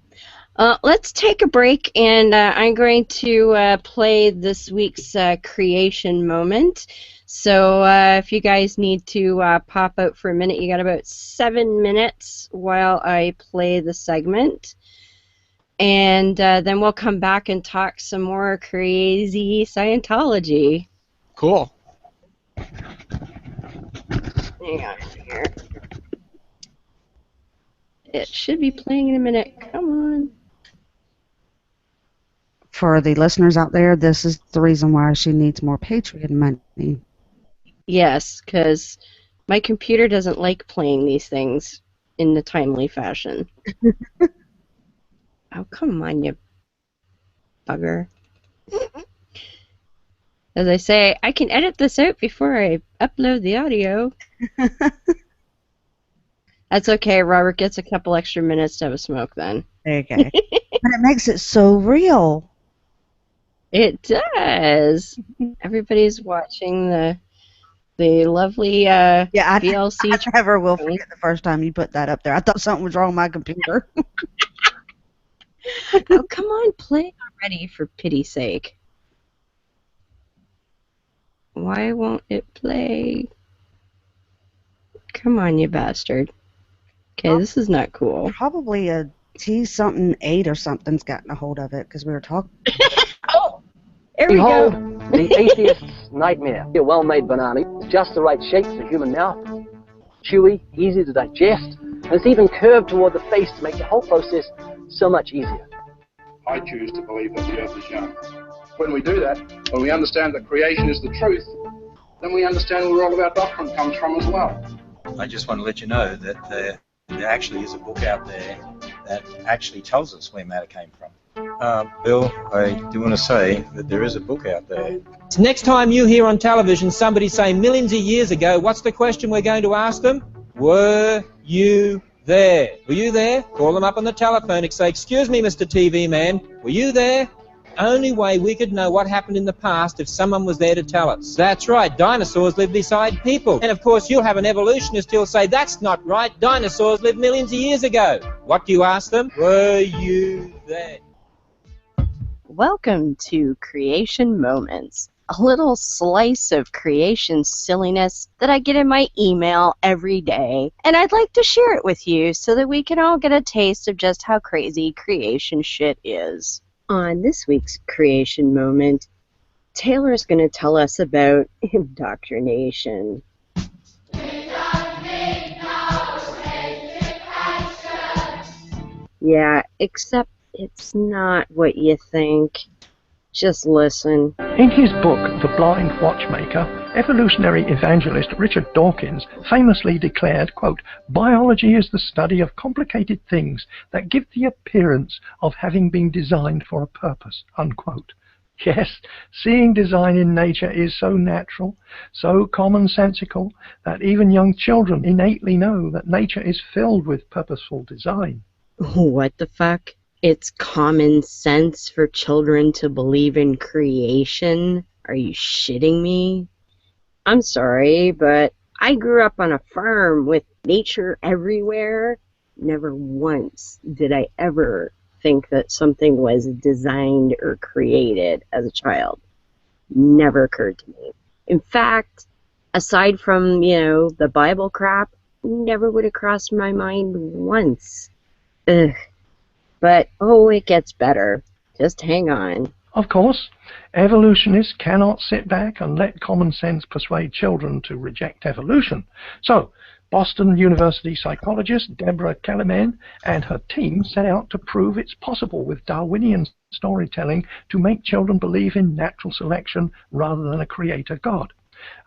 Let's take a break, and I'm going to play this week's creation moment. So if you guys need to pop out for a minute, you got about 7 minutes while I play the segment. And then we'll come back and talk some more crazy Scientology. Cool. Hang on here. It should be playing in a minute. Come on. For the listeners out there, this is the reason why she needs more Patreon money. Yes, because my computer doesn't like playing these things in a timely fashion. Oh, come on, you bugger. As I say, I can edit this out before I upload the audio. That's okay. Robert gets a couple extra minutes to have a smoke then. Okay. But it makes it so real. It does. Everybody's watching the lovely VLC. I never will forget the first time you put that up there. I thought something was wrong with my computer. Oh, come on, play already, for pity's sake. Why won't it play? Come on, you bastard. Okay, this is not cool. Probably a T-something 8 or something's gotten a hold of it because we were talking. Oh, here we go. The atheist's nightmare. A well-made banana is just the right shape for the human mouth. Chewy, easy to digest, and it's even curved toward the face to make the whole process so much easier. I choose to believe that the earth is young. When we do that, when we understand that creation is the truth, then we understand where all of our doctrine comes from as well. I just want to let you know that there actually is a book out there that actually tells us where matter came from. Bill, I do want to say that there is a book out there. Next time you hear on television somebody say millions of years ago, what's the question we're going to ask them? Were you there? Were you there? Call them up on the telephone and say, excuse me, Mr. TV man, were you there? Only way we could know what happened in the past if someone was there to tell us. That's right, dinosaurs lived beside people. And of course you'll have an evolutionist who'll say, that's not right, dinosaurs lived millions of years ago. What do you ask them? Were you there? Welcome to Creation Moments, a little slice of creation silliness that I get in my email every day, and I'd like to share it with you so that we can all get a taste of just how crazy creation shit is. On this week's Creation Moment, Taylor's going to tell us about indoctrination. Yeah, except it's not what you think. Just listen. In his book, The Blind Watchmaker, evolutionary evangelist Richard Dawkins famously declared, quote, "Biology is the study of complicated things that give the appearance of having been designed for a purpose," unquote. Yes, seeing design in nature is so natural, so commonsensical, that even young children innately know that nature is filled with purposeful design. What the fuck? It's common sense for children to believe in creation? Are you shitting me? I'm sorry, but I grew up on a farm with nature everywhere. Never once did I ever think that something was designed or created as a child. Never occurred to me. In fact, aside from, the Bible crap, never would have crossed my mind once. Ugh. But, it gets better. Just hang on. Of course, evolutionists cannot sit back and let common sense persuade children to reject evolution. So, Boston University psychologist Deborah Kellerman and her team set out to prove it's possible with Darwinian storytelling to make children believe in natural selection rather than a creator God.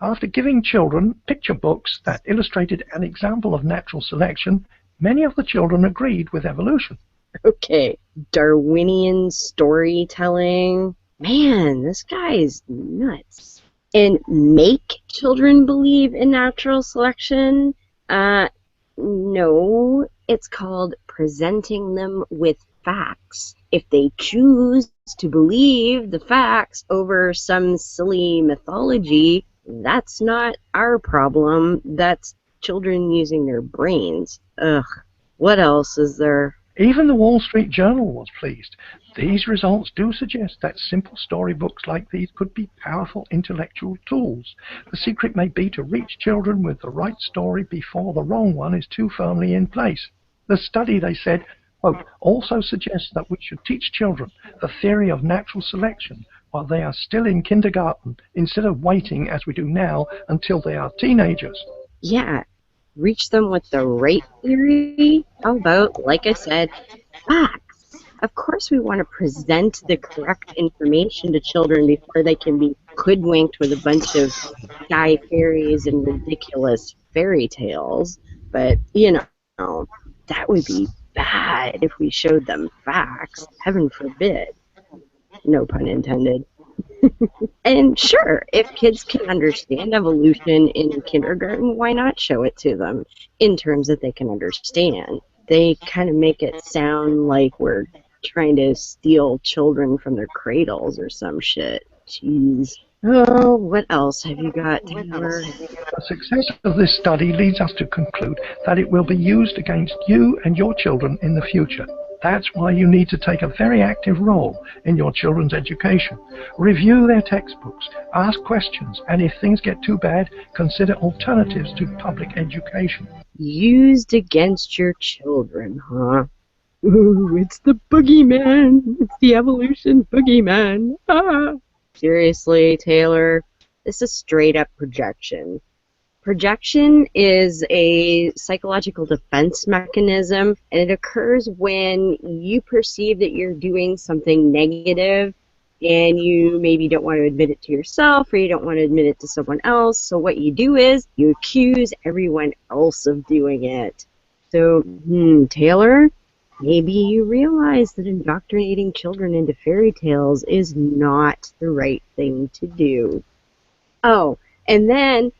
After giving children picture books that illustrated an example of natural selection, many of the children agreed with evolution. Okay, Darwinian storytelling. Man, this guy's nuts. And make children believe in natural selection? No, it's called presenting them with facts. If they choose to believe the facts over some silly mythology, that's not our problem. That's children using their brains. Ugh. What else is there? Even the Wall Street Journal was pleased. These results do suggest that simple storybooks like these could be powerful intellectual tools. The secret may be to reach children with the right story before the wrong one is too firmly in place. The study, they said, quote, also suggests that we should teach children the theory of natural selection while they are still in kindergarten, instead of waiting, as we do now, until they are teenagers. Yeah. Reach them with the right theory? How about, like I said, facts? Of course we want to present the correct information to children before they can be hoodwinked with a bunch of sky fairies and ridiculous fairy tales. But, that would be bad if we showed them facts. Heaven forbid. No pun intended. And sure, if kids can understand evolution in kindergarten, why not show it to them in terms that they can understand? They kind of make it sound like we're trying to steal children from their cradles or some shit. Jeez. Oh, what else have you got, Taylor? The success of this study leads us to conclude that it will be used against you and your children in the future. That's why you need to take a very active role in your children's education. Review their textbooks, ask questions, and if things get too bad, consider alternatives to public education. Used against your children, huh? Ooh, it's the boogeyman. It's the evolution boogeyman. Ah. Seriously, Taylor, this is straight up projection. Projection is a psychological defense mechanism, and it occurs when you perceive that you're doing something negative and you maybe don't want to admit it to yourself or you don't want to admit it to someone else. So what you do is you accuse everyone else of doing it. So, Taylor, maybe you realize that indoctrinating children into fairy tales is not the right thing to do. Oh, and then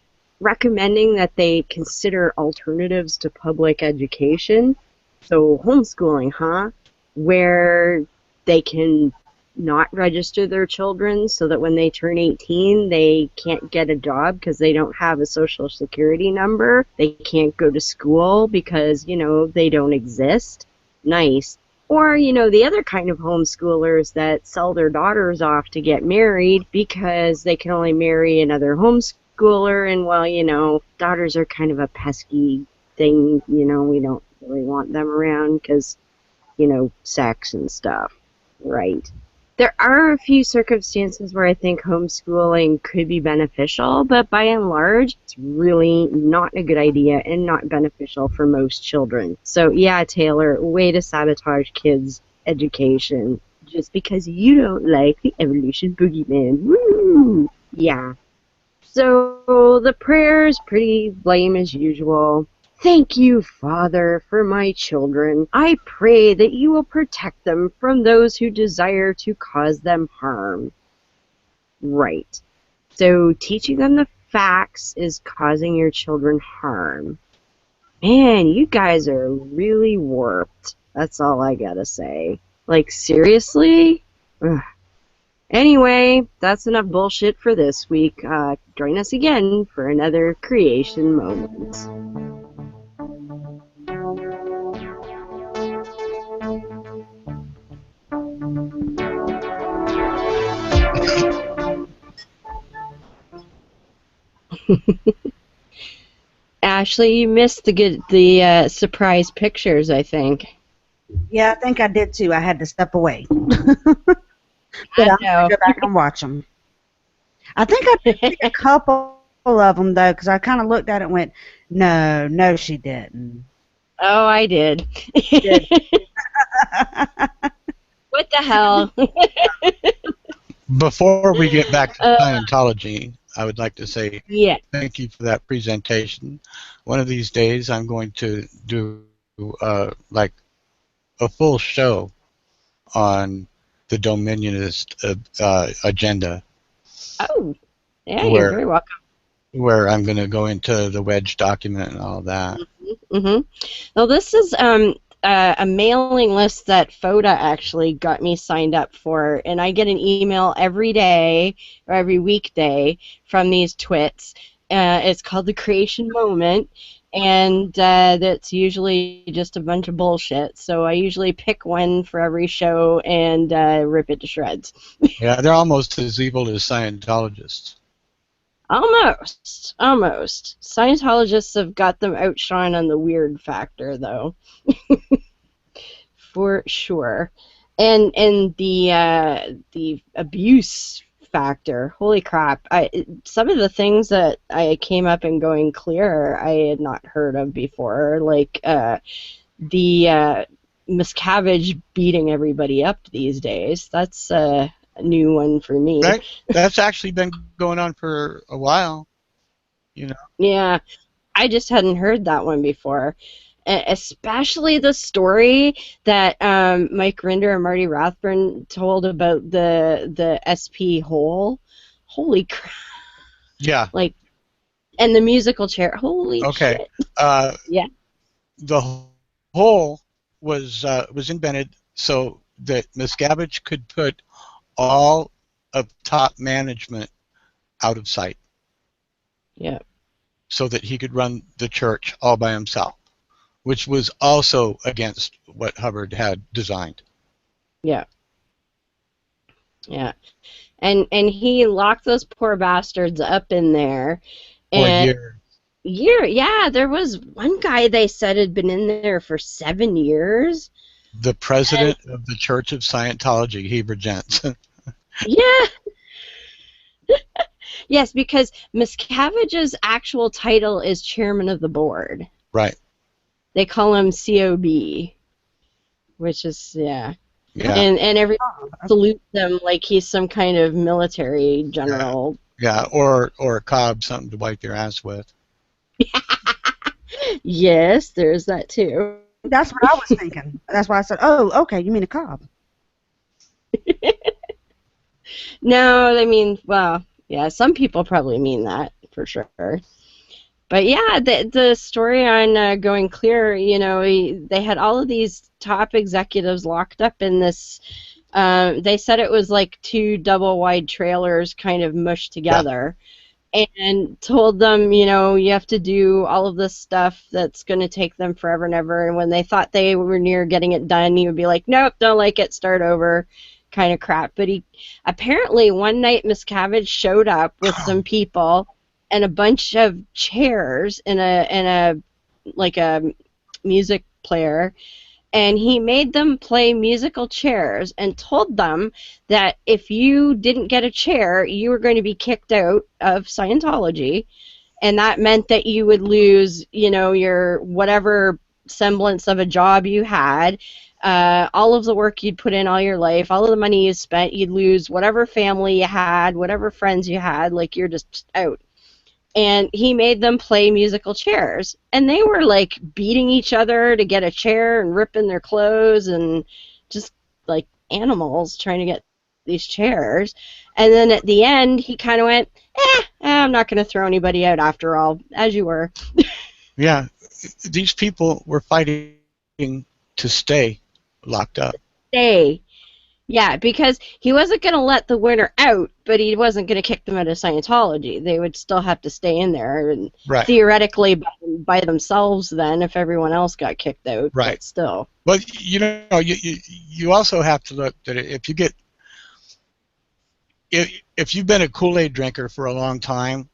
recommending that they consider alternatives to public education. So homeschooling, huh? Where they can not register their children so that when they turn 18, they can't get a job because they don't have a social security number. They can't go to school because, they don't exist. Nice. Or, the other kind of homeschoolers that sell their daughters off to get married because they can only marry another homeschooler, and well, daughters are kind of a pesky thing, we don't really want them around because, sex and stuff, right? There are a few circumstances where I think homeschooling could be beneficial, but by and large, it's really not a good idea and not beneficial for most children. So yeah, Taylor, way to sabotage kids' education just because you don't like the evolution boogeyman. Woo! Yeah. So the prayer's pretty lame as usual. Thank you, Father, for my children. I pray that you will protect them from those who desire to cause them harm. Right. So teaching them the facts is causing your children harm. Man, you guys are really warped. That's all I gotta say. Like, seriously? Ugh. Anyway, that's enough bullshit for this week. Join us again for another creation moment. Ashley, you missed the surprise pictures, I think. Yeah, I think I did too. I had to step away. But I I'm going know. to go back and watch them. I think I did see a couple of them, though, because I kind of looked at it and went, no, no, she didn't. Oh, I did. Did. What the hell? Before we get back to Scientology, I would like to say Yeah. thank you for that presentation. One of these days, I'm going to do like a full show on the Dominionist agenda. Oh, yeah, you're where very welcome. where I'm going to go into the wedge document and all that. Mm-hmm. Well, this is a mailing list that FODA actually got me signed up for, and I get an email every day or every weekday from these twits. It's called The Creation Moment, and that's usually just a bunch of bullshit. So I usually pick one for every show and rip it to shreds. Yeah, they're almost as evil as Scientologists. Almost. Scientologists have got them outshone on the weird factor, though. For sure. And the abuse factor, holy crap. Some of the things that I came up in Going Clear I had not heard of before, like the Miscavige beating everybody up these days. That's a new one for me. That's actually been going on for a while, you know. Yeah, I just hadn't heard that one before. Especially the story that Mike Rinder and Marty Rathburn told about the SP hole. Holy crap! Yeah. Like, and the musical chair. Holy okay. shit! Yeah. The hole was invented so that Miscavige could put all of top management out of sight. Yeah. So that he could run the church all by himself, which was also against what Hubbard had designed. Yeah. Yeah. And he locked those poor bastards up in there. For and years. Yeah, there was one guy they said had been in there for 7 years. The president of the Church of Scientology, Heber Gents. Yeah. Yes, because Miscavige's actual title is chairman of the board. Right. They call him COB, which is, yeah. Yeah. And everyone salutes him like he's some kind of military general. Yeah, or a cob, something to wipe your ass with. Yes, there's that too. That's what I was thinking. That's why I said, oh, okay, you mean a cob. No, I mean, well, yeah, some people probably mean that, for sure. But yeah, the story on Going Clear, you know, they had all of these top executives locked up in this, they said it was like 2 double-wide trailers kind of mushed together. Yeah. And told them, you know, you have to do all of this stuff that's going to take them forever and ever. And when they thought they were near getting it done, he would be like, nope, don't like it, start over, kind of crap. But he apparently one night Miscavige showed up with some people and a bunch of chairs and a like a music player. And he made them play musical chairs and told them that if you didn't get a chair, you were going to be kicked out of Scientology. And that meant that you would lose, you know, your whatever semblance of a job you had, all of the work you'd put in all your life, all of the money you spent, you'd lose whatever family you had, whatever friends you had, like you're just out. And he made them play musical chairs. And they were, like, beating each other to get a chair and ripping their clothes and just, like, animals trying to get these chairs. And then at the end, he kind of went, I'm not going to throw anybody out after all, as you were. Yeah, these people were fighting to stay locked up. Stay. Yeah, because he wasn't going to let the winner out, but he wasn't going to kick them out of Scientology. They would still have to stay in there, and right. Theoretically by themselves then if everyone else got kicked out. Right. But still. But, you know, you also have to look that if you've been a Kool-Aid drinker for a long time,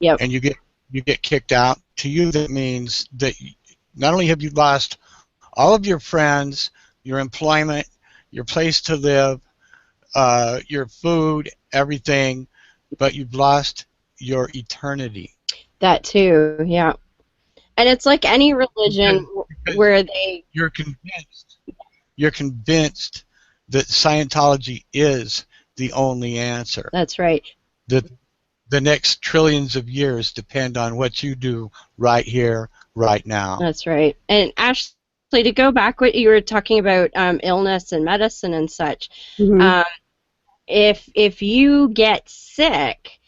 Yep. and you get kicked out. To you, that means that not only have you lost all of your friends, your employment, your place to live, your food, everything, but you've lost your eternity. That too, yeah. And it's like any religion Because where they... you're convinced that Scientology is the only answer. That's right. That the next trillions of years depend on what you do right here, right now. That's right. And Ashley, to go back what you were talking about, illness and medicine and such, if you get sick,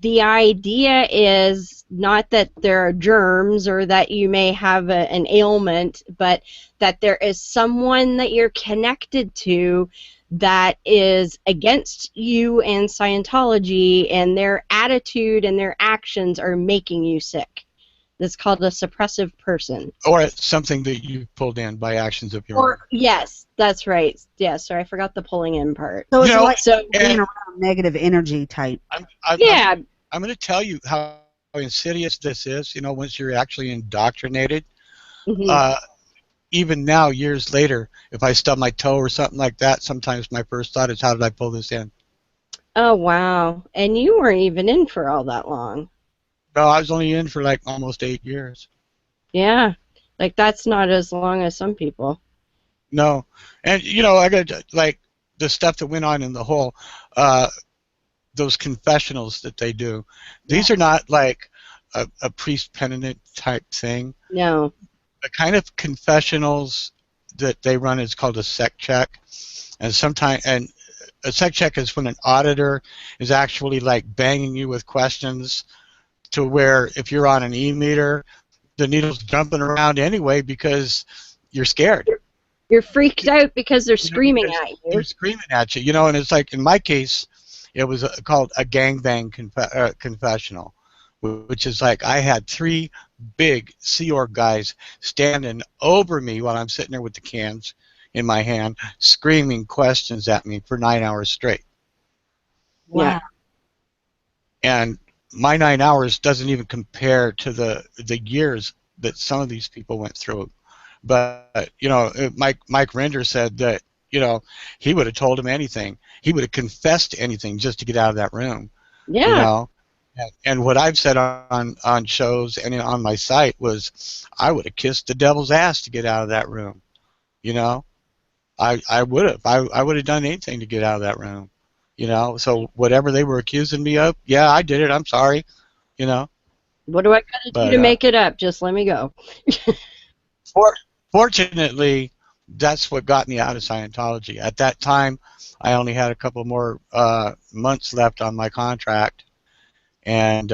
the idea is not that there are germs or that you may have an ailment, but that there is someone that you're connected to that is against you and Scientology, and their attitude and their actions are making you sick. That's called a suppressive person. Or it's something that you pulled in by actions of your own. Yes, that's right. Yeah, sorry, I forgot the pulling in part. So it's like so being around negative energy type. I'm going to tell you how insidious this is. Once you're actually indoctrinated. Even now, years later, if I stub my toe or something like that, sometimes my first thought is, how did I pull this in? Oh, wow. And you weren't even in for all that long. No, I was only in for like almost 8 years. Yeah. Like, that's not as long as some people. No. And, I got, like, the stuff that went on in the whole, those confessionals that they do. These are not like a priest penitent type thing. No. The kind of confessionals that they run is called a sec check, and a sec check is when an auditor is actually like banging you with questions, to where if you're on an e-meter, the needle's jumping around anyway because you're scared. You're freaked out because they're screaming at you. They're screaming at you, and it's like in my case, it was called a gangbang confessional, which is like I had 3 big Sea Org guys standing over me while I'm sitting there with the cans in my hand, screaming questions at me for 9 hours straight. Wow. And my 9 hours doesn't even compare to the years that some of these people went through. But, Mike Render said that, he would have told him anything. He would have confessed to anything just to get out of that room. Yeah. And what I've said on shows and on my site was, I would have kissed the devil's ass to get out of that room. I would have. I would have done anything to get out of that room. So whatever they were accusing me of, yeah, I did it. I'm sorry. What do I got to do to make it up? Just let me go. Fortunately, that's what got me out of Scientology. At that time, I only had a couple more months left on my contract. And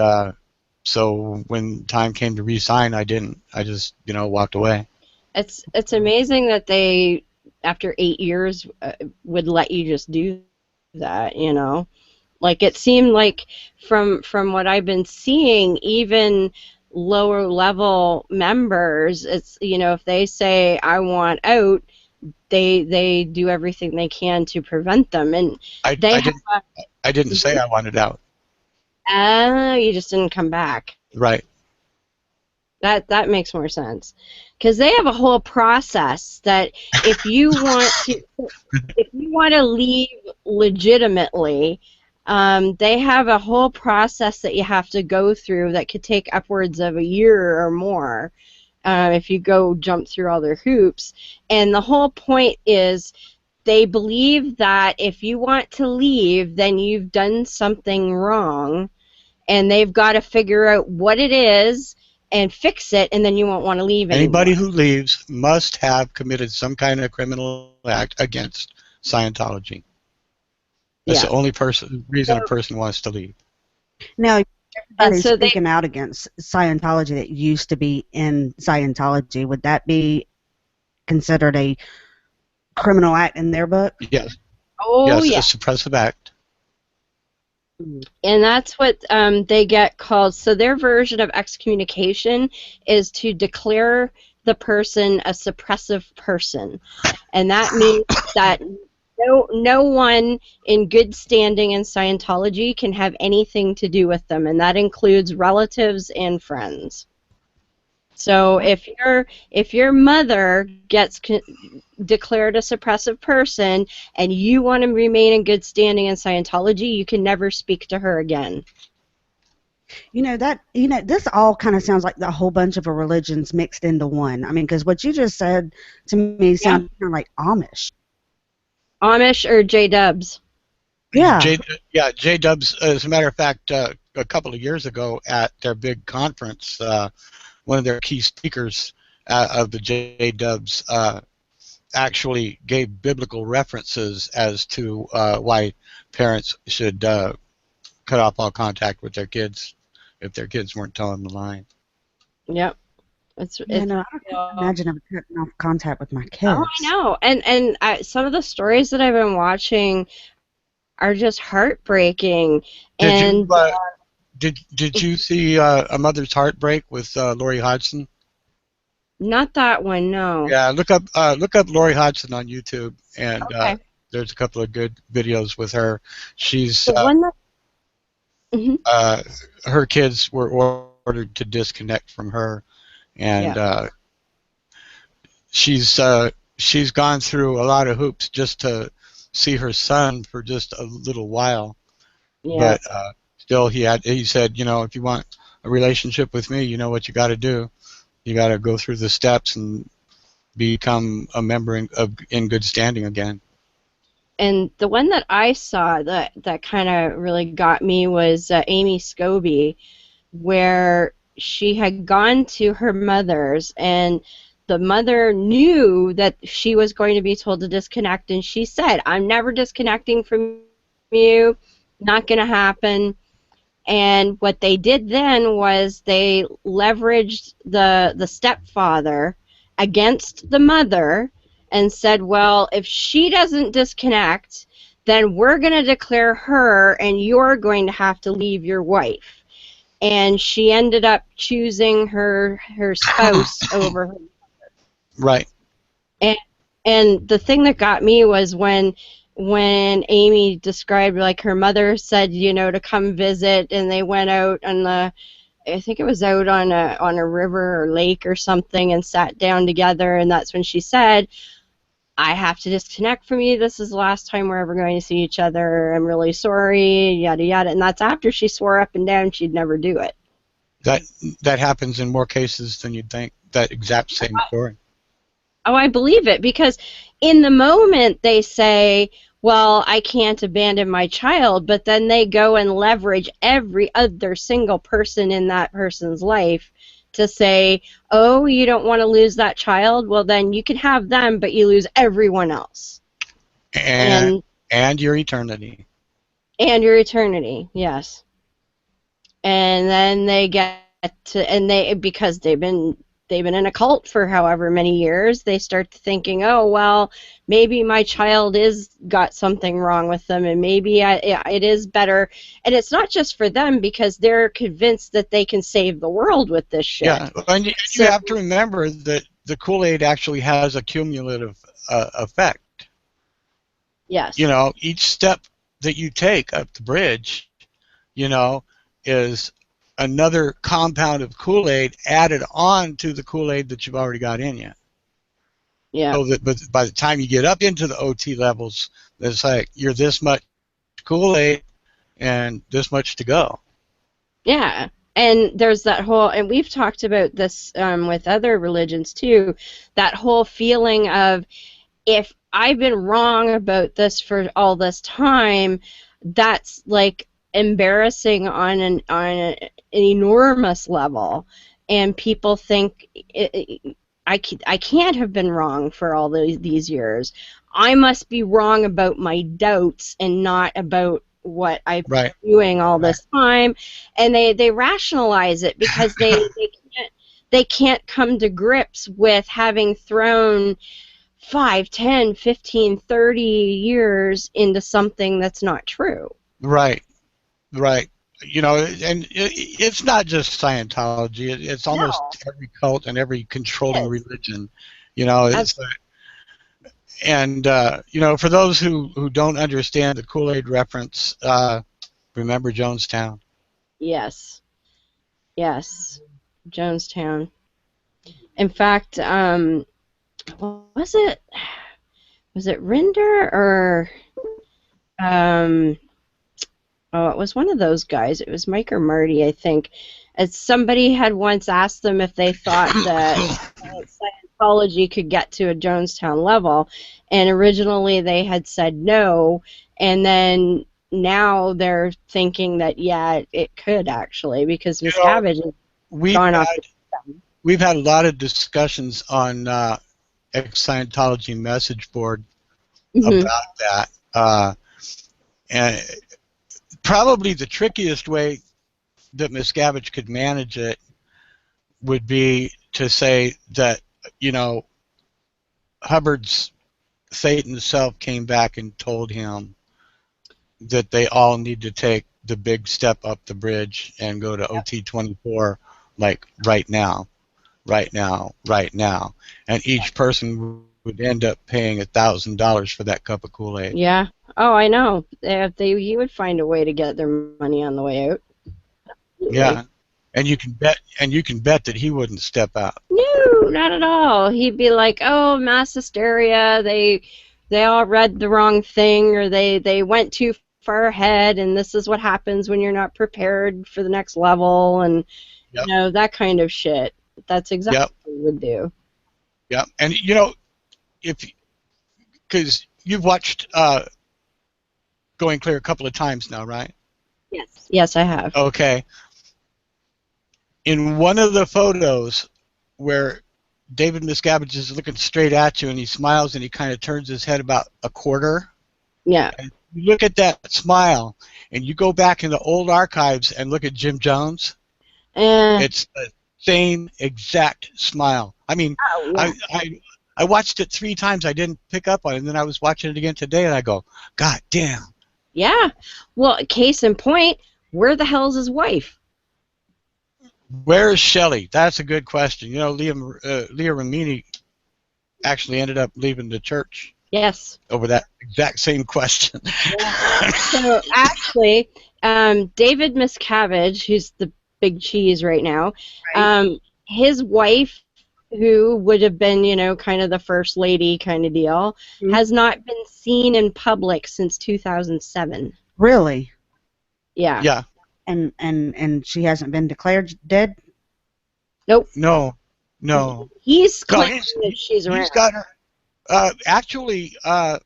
so when time came to re-sign, I didn't. I just, walked away. It's amazing that they, after 8 years, would let you just do that, Like, it seemed like from what I've been seeing, even lower level members, it's, if they say, I want out, they do everything they can to prevent them. And I didn't say I wanted out. You just didn't come back. Right. That makes more sense, because they have a whole process that if you want to leave legitimately, they have a whole process that you have to go through that could take upwards of a year or more if you jump through all their hoops. And the whole point is, they believe that if you want to leave, then you've done something wrong, and they've got to figure out what it is and fix it, and then you won't want to leave anymore. Anybody who leaves must have committed some kind of criminal act against Scientology. That's the only reason a person wants to leave. Now, everybody's speaking out against Scientology that used to be in Scientology. Would that be considered a criminal act in their book? Yes. Oh, yes, a suppressive act. And that's what they get called. So their version of excommunication is to declare the person a suppressive person. And that means that no one in good standing in Scientology can have anything to do with them, and that includes relatives and friends. So if your mother gets declared a suppressive person and you want to remain in good standing in Scientology, you can never speak to her again. This all kind of sounds like the whole bunch of religions mixed into one. I mean, because what you just said to me sounds kind of like Amish. Amish or J-Dubs. Yeah. J-Dubs, as a matter of fact, a couple of years ago at their big conference, one of their key speakers of the J-Dubs actually gave biblical references as to why parents should cut off all contact with their kids if their kids weren't telling the lie. Yep. I can't imagine ever cutting off contact with my kids. Oh, I know. And some of the stories that I've been watching are just heartbreaking. Did you see A Mother's Heartbreak with Lori Hodgson? Not that one, no. Yeah, look up Lori Hodgson on YouTube, and there's a couple of good videos with her. She's the one that her kids were ordered to disconnect from her, and she's gone through a lot of hoops just to see her son for just a little while. Yeah. But still, he said, if you want a relationship with me, you know what you got to do. You got to go through the steps and become a member in good standing again. And the one that I saw that kind of really got me was Amy Scobie, where she had gone to her mother's, and the mother knew that she was going to be told to disconnect, and she said, "I'm never disconnecting from you, not going to happen." And what they did then was they leveraged the stepfather against the mother and said, well, if she doesn't disconnect, then we're going to declare her and you're going to have to leave your wife. And she ended up choosing her spouse over her mother. Right. And the thing that got me was when Amy described, like, her mother said, to come visit, and they went out on I think it was out on a river or lake or something, and sat down together, and that's when she said, I have to disconnect from you. This is the last time we're ever going to see each other. I'm really sorry, yada yada. And that's after she swore up and down she'd never do it. That happens in more cases than you'd think. That exact same story. Oh, I believe it, because in the moment they say, well, I can't abandon my child, but then they go and leverage every other single person in that person's life to say, oh, you don't want to lose that child? Well, then you can have them, but you lose everyone else. And your eternity. And your eternity, yes. And then they get to, because they've been in a cult for however many years, they start thinking, oh, well, maybe my child is got something wrong with them, and maybe it is better. And it's not just for them, because they're convinced that they can save the world with this shit. Yeah, and you have to remember that the Kool-Aid actually has a cumulative effect. Yes. Each step that you take up the bridge, is another compound of Kool-Aid added on to the Kool-Aid that you've already got in you. Yeah. So that, but by the time you get up into the OT levels, it's like you're this much Kool-Aid and this much to go. Yeah. And there's that whole, and we've talked about this with other religions too, that whole feeling of, if I've been wrong about this for all this time, that's like embarrassing on an enormous level, and people think I can't have been wrong for all these years. I must be wrong about my doubts and not about what I've been doing all this time, and they rationalize it because they can't come to grips with having thrown 5, 10, 15, 30 years into something that's not true. Right. And it's not just Scientology. It's almost every cult and every controlling religion. And you know, for those who don't understand the Kool-Aid reference, remember Jonestown. Yes. Yes. Jonestown. In fact, was it Rinder or oh, it was one of those guys. It was Mike or Marty, I think. As somebody had once asked them if they thought that Scientology could get to a Jonestown level, and originally they had said no, and then now they're thinking that yeah, it could actually, because Miscavige has gone off. We've had a lot of discussions on ex-Scientology message board about that, and probably the trickiest way that Miscavige could manage it would be to say that, you know, Hubbard's Satan self came back and told him that they all need to take the big step up the bridge and go to OT24, like right now, and each person would end up paying $1,000 for that cup of Kool-Aid. Yeah. Oh, I know. He would find a way to get their money on the way out. Yeah, and you can bet that he wouldn't step out. No, not at all. He'd be like, "Oh, mass hysteria. They all read the wrong thing, or they went too far ahead, and this is what happens when you're not prepared for the next level, and you know, that kind of shit." That's exactly what he would do. Yeah, and you know, because you've watched Going Clear a couple of times now, right? Yes. Yes, I have. Okay. In one of the photos where David Miscavige is looking straight at you and he smiles and he kind of turns his head about a quarter. Yeah. And you look at that smile and you go back in the old archives and look at Jim Jones. It's the same exact smile. I mean, I watched it 3 times. I didn't pick up on it, and then I was watching it again today and I go, God damn. Yeah. Well, case in point, where the hell's his wife? Where is Shelley? That's a good question. You know, Leah Remini actually ended up leaving the church. Yes. Over that exact same question. Yeah. So actually, David Miscavige, who's the big cheese right now, his wife, who would have been, you know, kind of the first lady kind of deal, has not been seen in public since 2007. Really? Yeah. Yeah. And she hasn't been declared dead? Nope. No. He's claiming that she's around. He's got her. Actually, Leah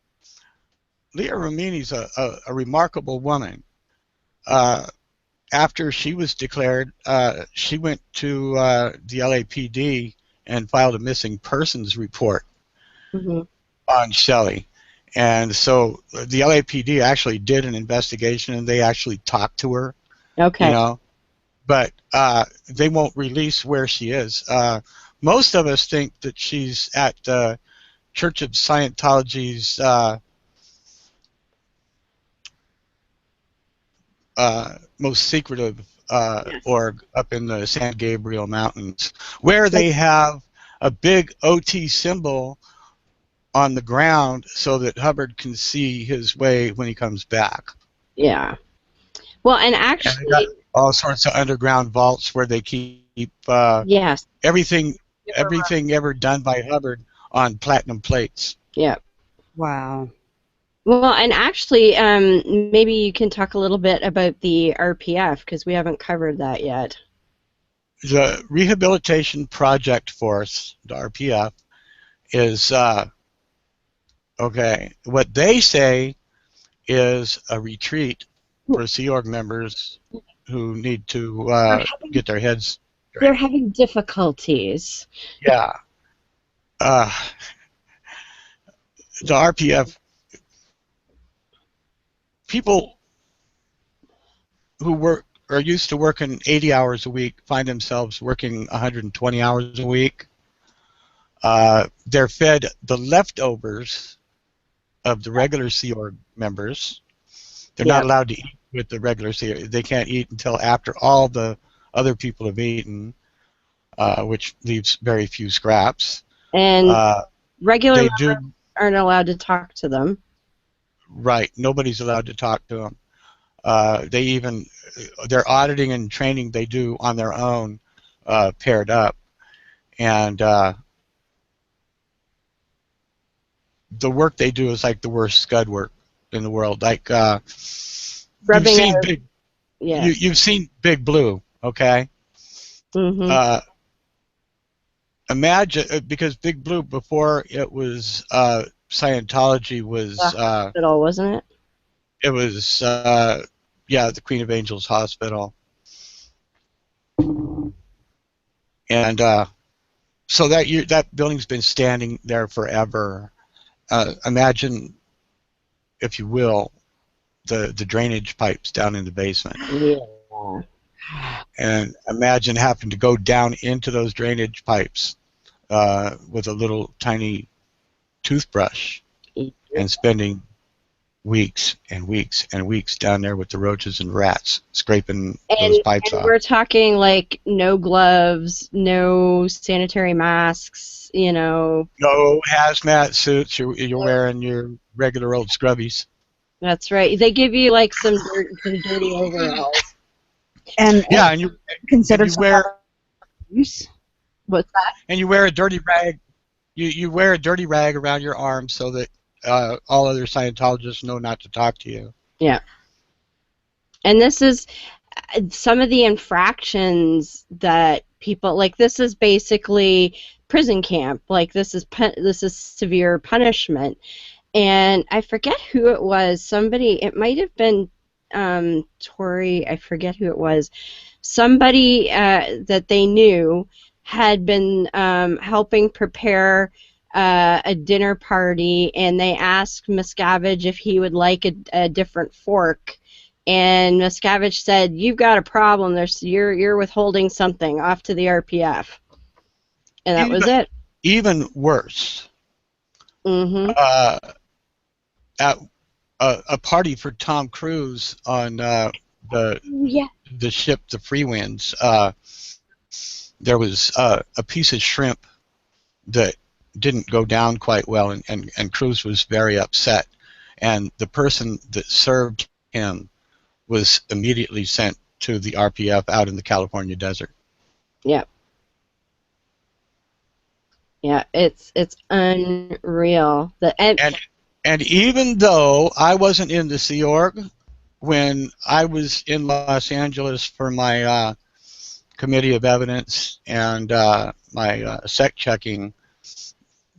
Remini's a remarkable woman. After she was declared, she went to the LAPD and filed a missing persons report on Shelley. And so the LAPD actually did an investigation and they actually talked to her. Okay. You know, but they won't release where she is. Most of us think that she's at Church of Scientology's most secretive org up in the San Gabriel Mountains, where they have a big OT symbol on the ground so that Hubbard can see his way when he comes back. Yeah. Well, and actually, and they got all sorts of underground vaults where they keep everything ever done by Hubbard on platinum plates. Yeah. Wow. Well, and actually, maybe you can talk a little bit about the RPF, because we haven't covered that yet. The Rehabilitation Project Force, the RPF, is, okay, what they say is a retreat for Sea Org members who need to get their heads straight. They're having difficulties. Yeah. The RPF, people who are used to working 80 hours a week find themselves working 120 hours a week. They're fed the leftovers of the regular Sea Org members. They're not allowed to eat with the regular Sea Org. They can't eat until after all the other people have eaten, which leaves very few scraps. And regular aren't allowed to talk to them. Right. Nobody's allowed to talk to them. Their auditing and training they do on their own, paired up, and the work they do is like the worst scud work in the world. Like Rubbing you've seen Big Blue, okay? Mm-hmm. Imagine, because Big Blue before it was Scientology was hospital, wasn't it? It was the Queen of Angels Hospital, and so that building's been standing there forever. Imagine, if you will, the drainage pipes down in the basement. Yeah. And imagine having to go down into those drainage pipes with a little tiny toothbrush and spending weeks and weeks and weeks down there with the roaches and rats scraping those pipes off. We're talking like no gloves, no sanitary masks, No hazmat suits. You're wearing your regular old scrubbies. That's right. They give you like some dirty overalls. And you consider use. What's that? And you wear a dirty rag. You wear a dirty rag around your arm so that all other Scientologists know not to talk to you. Yeah. And this is some of the infractions that people like. This is basically prison camp. Like this is severe punishment. And I forget who it was. Somebody. It might have been Tori. I forget who it was. Somebody that they knew had been helping prepare a dinner party, and they asked Miscavige if he would like a different fork, and Miscavige said, "You've got a problem. You're withholding something. Off to the RPF," and that was it. Even worse. Mm-hmm. At a party for Tom Cruise on the ship, the Free Winds, there was a piece of shrimp that didn't go down quite well, and Cruise was very upset, and the person that served him was immediately sent to the RPF out in the California desert. Yeah. Yeah, it's unreal. And even though I wasn't in the Sea Org, when I was in Los Angeles for my committee of evidence and my sec checking,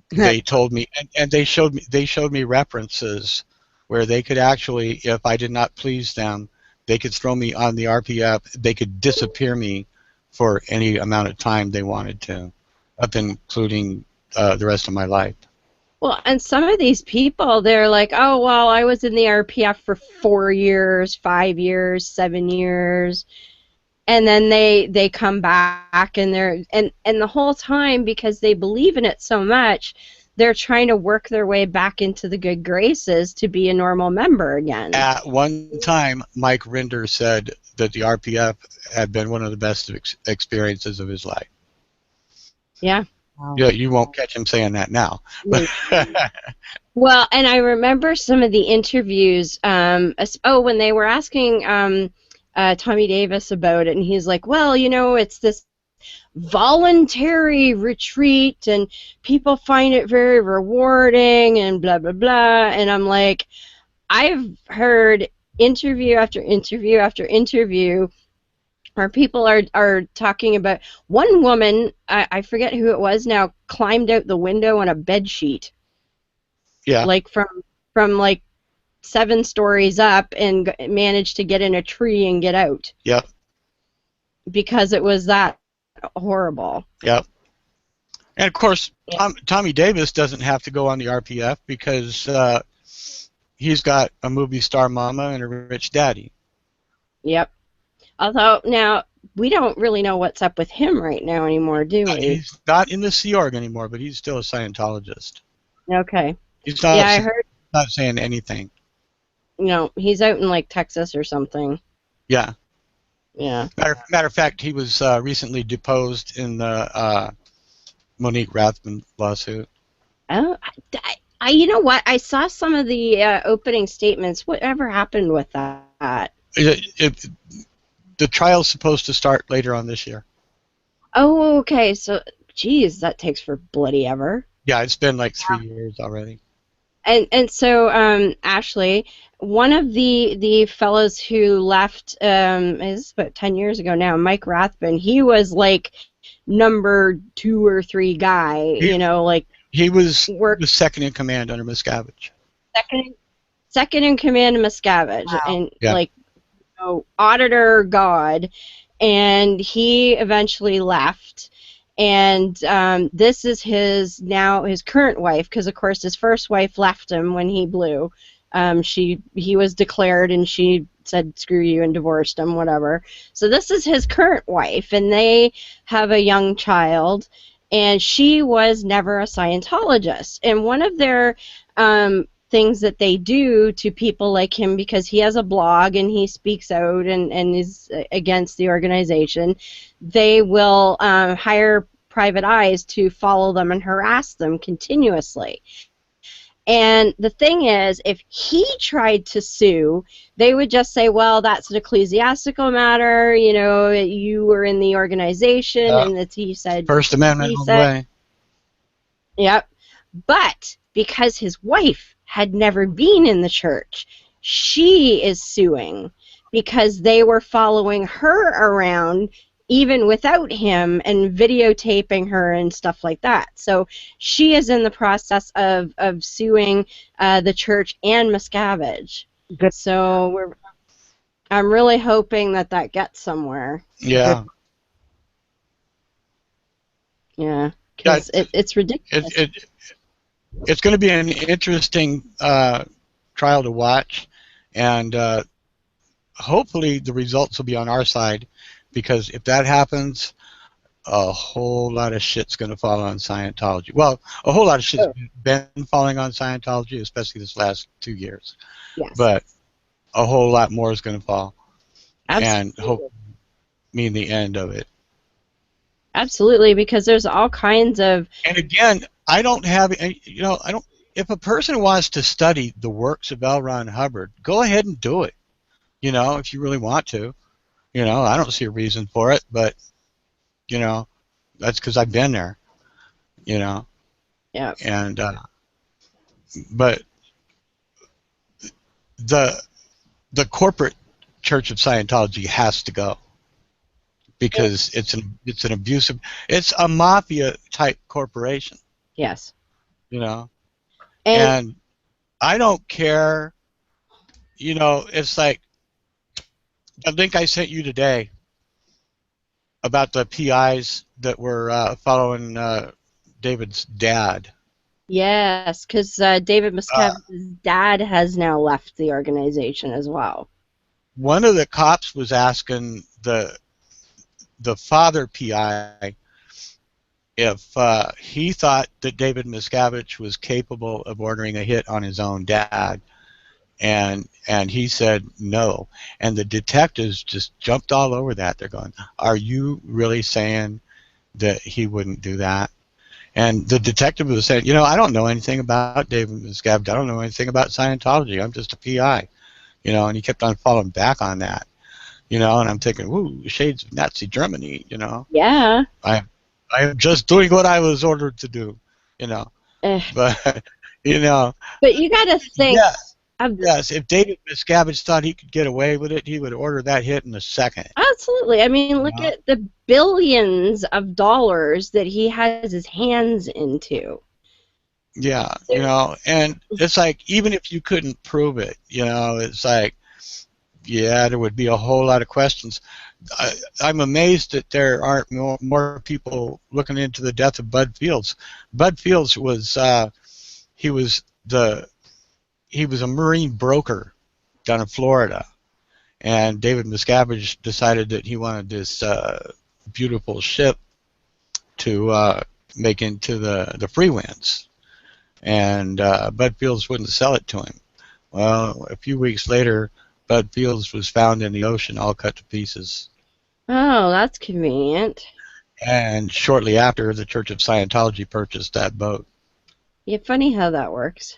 they told me, and they showed me references where they could actually, if I did not please them, they could throw me on the RPF. They could disappear me for any amount of time they wanted to, up including the rest of my life. Well, and some of these people, they're like, "Oh, well, I was in the RPF for 4 years, 5 years, 7 years." And then they come back, and the whole time, because they believe in it so much, they're trying to work their way back into the good graces to be a normal member again. At one time, Mike Rinder said that the RPF had been one of the best experiences of his life. Yeah. Wow. Yeah, you won't catch him saying that now. Well, and I remember some of the interviews. When they were asking Tommy Davis about it, and he's like, "Well, it's this voluntary retreat, and people find it very rewarding, and blah blah blah." And I'm like, I've heard interview after interview after interview where people are talking about one woman, I forget who it was now, climbed out the window on a bed sheet. Yeah. Like from like 7 stories up, and managed to get in a tree and get out. Yep. Because it was that horrible. Yep. And of course, Tommy Davis doesn't have to go on the RPF because he's got a movie star mama and a rich daddy. Yep. Although, now, we don't really know what's up with him right now anymore, do we? He's not in the Sea Org anymore, but he's still a Scientologist. Okay. He's not, I heard. Not saying anything. He's out in, like, Texas or something. Yeah. Yeah. Matter of fact, he was recently deposed in the Monique Rathman lawsuit. Oh, You know what? I saw some of the opening statements. Whatever happened with that? The trial's supposed to start later on this year. Oh, okay. So, geez, that takes for bloody ever. Yeah, it's been like 3 years already. And so, Ashley, one of the fellows who left is about 10 years ago now, Mike Rathbun. He was like number 2 or 3 guy. Like he was the second in command under Miscavige. Second in command of Miscavige, Wow. and Yeah. auditor god, and he eventually left. And this is his current wife, because of course his first wife left him when he blew. He was declared, and she said screw you and divorced him, whatever. So this is his current wife, and they have a young child, and she was never a Scientologist. And one of their things that they do to people like him, because he has a blog and he speaks out and is against the organization, they will hire private eyes to follow them and harass them continuously. And the thing is, if he tried to sue, they would just say, well, that's an ecclesiastical matter, you were in the organization, and that he said... First Amendment all the way. Yep. But because his wife had never been in the church, she is suing because they were following her around even without him and videotaping her and stuff like that. So she is in the process of suing the church and Miscavige. Good. So I'm really hoping that gets somewhere. Yeah. Yeah, because it's ridiculous. It's going to be an interesting trial to watch, and hopefully the results will be on our side, because if that happens, a whole lot of shit's going to fall on Scientology. Well, a whole lot of shit's been falling on Scientology, especially this last 2 years. Yes. But a whole lot more is going to fall. Absolutely. And hopefully mean the end of it. Absolutely, because there's all kinds of... And again, I don't have, if a person wants to study the works of L. Ron Hubbard, go ahead and do it, if you really want to. I don't see a reason for it, but, that's because I've been there, Yeah. And, but the corporate Church of Scientology has to go, because it's an abusive, it's a mafia type corporation. Yes. And I don't care, it's like the link I sent you today about the PIs that were following David's dad. Yes, because David Miscavige's dad has now left the organization as well. One of the cops was asking the father PI if he thought that David Miscavige was capable of ordering a hit on his own dad, and he said no. And the detectives just jumped all over that. They're going, "Are you really saying that he wouldn't do that?" And the detective was saying, I don't know anything about David Miscavige. I don't know anything about Scientology. I'm just a PI, And he kept on falling back on that, And I'm thinking, woo, shades of Nazi Germany, Yeah. I am just doing what I was ordered to do, But, But you got to think. Yes, if David Miscavige thought he could get away with it, he would order that hit in a second. Absolutely. I mean, look at the billions of dollars that he has his hands into. Yeah, and it's like, even if you couldn't prove it, it's like, yeah, there would be a whole lot of questions. I'm amazed that there aren't more people looking into the death of Bud Fields. Bud Fields was, he was a Marine broker down in Florida, and David Miscavige decided that he wanted this beautiful ship to make into the free winds, and Bud Fields wouldn't sell it to him. Well, a few weeks later, Bud Fields was found in the ocean, all cut to pieces. Oh, that's convenient. And shortly after, the Church of Scientology purchased that boat. Yeah, funny how that works.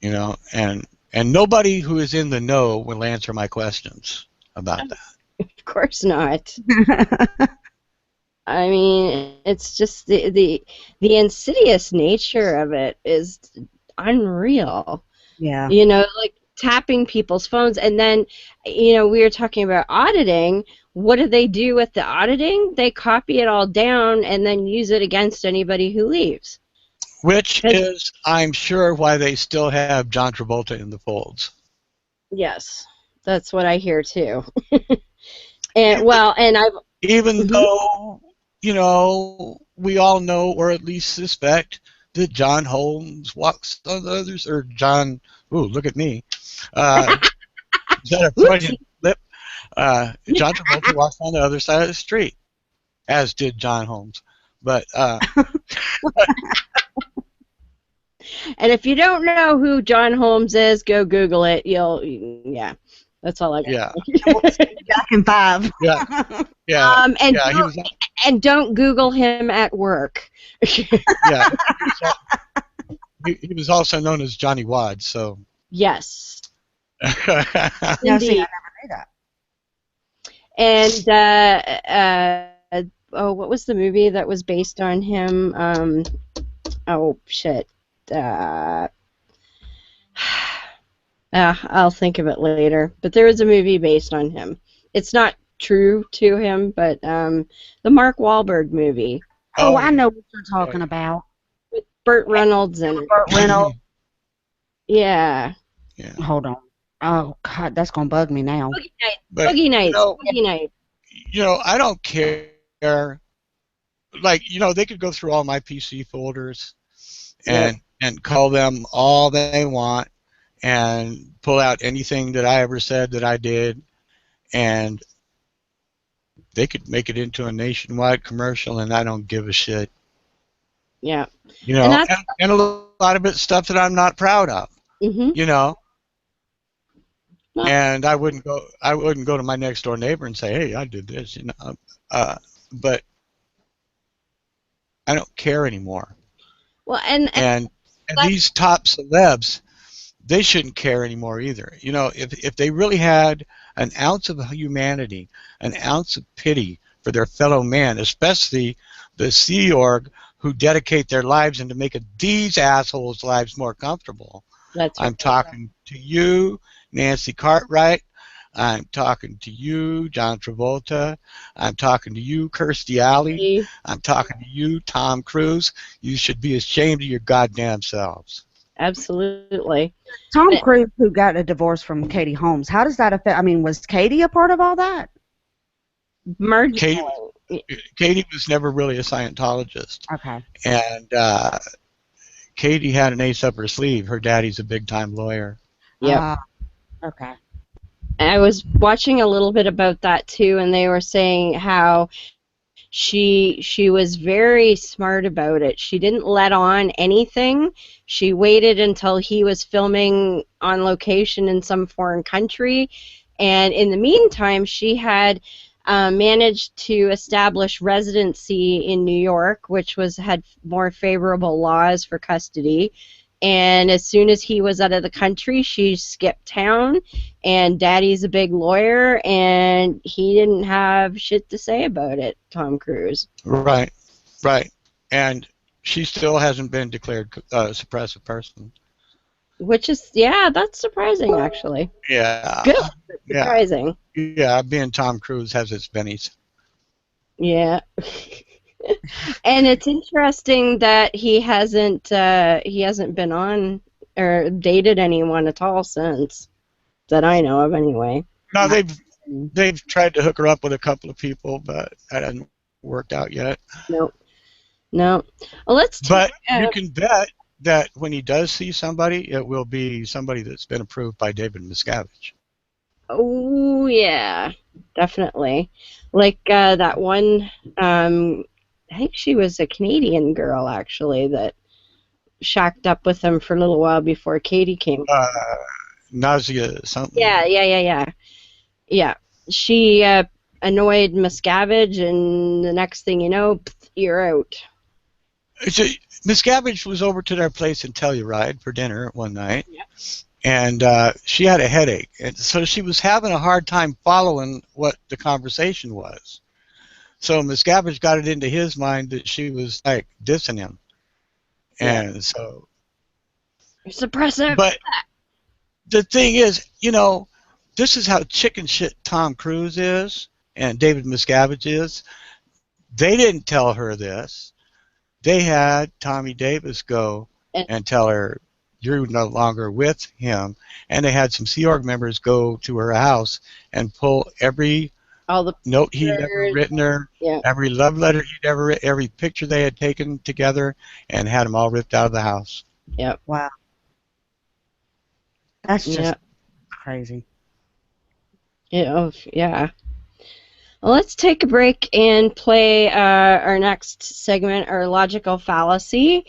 You know, and nobody who is in the know will answer my questions about that. Of course not. I mean, it's just the insidious nature of it is unreal. Yeah. You know, like tapping people's phones, and then, you know, we were talking about auditing. What do they do with the auditing? They copy it all down and then use it against anybody who leaves. Which is, I'm sure, why they still have John Travolta in the folds. Yes, that's what I hear too. And well, and I've even though, you know, we all know or at least suspect that John Holmes walks on the others, or John, ooh, look at me. Is that a Freudian slip? John Travolta walks on the other side of the street, as did John Holmes. But and if you don't know who John Holmes is, go Google it. Yeah, that's all I got. Yeah. Jack and Five. Yeah. Yeah. And yeah, and don't Google him at work. Yeah. He was also known as Johnny Wad. So. Yes. No, see, I never knew that. And oh, what was the movie that was based on him? Oh shit. I'll think of it later. But there was a movie based on him. It's not true to him, but the Mark Wahlberg movie. Oh, I know what you're talking about. With Burt Reynolds and Burt Reynolds. Yeah. Yeah. Hold on. Oh God, that's gonna bug me now. Boogie Nights. But, Boogie Nights. You know, Boogie Nights. You know, I don't care. Like, you know, they could go through all my PC folders and call them all they want and pull out anything that I ever said that I did, and they could make it into a nationwide commercial, and I don't give a shit. Yeah. You know, and a lot of it's stuff that I'm not proud of. You know. And I wouldn't go to my next door neighbor and say, "Hey, I did this," you know. But I don't care anymore. Well, and these top celebs, they shouldn't care anymore either. You know, if they really had an ounce of humanity, an ounce of pity for their fellow man, especially the Sea Org who dedicate their lives into making these assholes' lives more comfortable. I'm talking to you, Nancy Cartwright. I'm talking to you, John Travolta. I'm talking to you, Kirstie Alley. I'm talking to you, Tom Cruise. You should be ashamed of your goddamn selves. Absolutely. Tom Cruise, who got a divorce from Katie Holmes, how does that affect? I mean, was Katie a part of all that? Katie was never really a Scientologist. Okay. And Katie had an ace up her sleeve. Her daddy's a big-time lawyer. Yeah. Okay. I was watching a little bit about that too, and they were saying how she was very smart about it. She didn't let on anything. She waited until he was filming on location in some foreign country, and in the meantime, she had managed to establish residency in New York, which had more favorable laws for custody. And as soon as he was out of the country, she skipped town, and Daddy's a big lawyer, and he didn't have shit to say about it, Tom Cruise. Right. And she still hasn't been declared a suppressive person. Which is, yeah, that's surprising, actually. Yeah. Good, but surprising. Yeah, being Tom Cruise has its bennies. Yeah. And it's interesting that he hasn't been on or dated anyone at all since, that I know of anyway. No, they've tried to hook her up with a couple of people, but that hasn't worked out yet. Nope. No. Well, But you can bet that when he does see somebody, it will be somebody that's been approved by David Miscavige. Oh yeah, definitely. Like that one. I think she was a Canadian girl, actually, that shacked up with him for a little while before Katie came. Nausea something. Yeah. She annoyed Miscavige, and the next thing you know, you're out. Miss Gabbage was over to their place in Telluride for dinner one night, Yep. and she had a headache, and so she was having a hard time following what the conversation was. So Miss Gabbage got it into his mind that she was like dissing him, and so. Suppressive. But the thing is, you know, this is how chicken shit Tom Cruise is and David Miscavige is. They didn't tell her this. They had Tommy Davis go and tell her, you're no longer with him. And they had some Sea Org members go to her house and pull every note he'd ever written her, every love letter he'd ever written, every picture they had taken together, and had them all ripped out of the house. Yep. Wow. That's just crazy. Yeah. Well, let's take a break and play our next segment, our logical fallacy,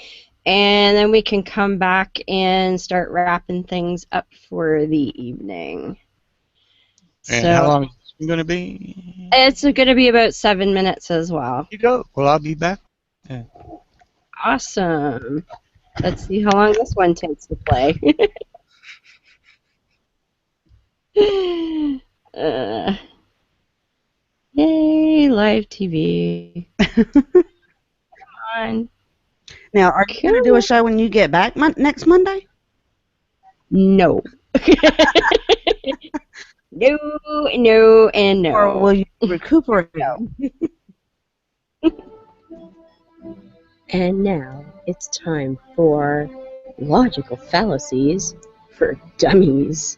and then we can come back and start wrapping things up for the evening. And how long is this going to be? It's going to be about 7 minutes as well. You go. Well, I'll be back. Yeah. Awesome. Let's see how long this one takes to play. Yay, live TV. Come on. Now, are you going to do a show when you get back next Monday? No. No, and no. Or will you recuperate? And now it's time for logical fallacies for dummies.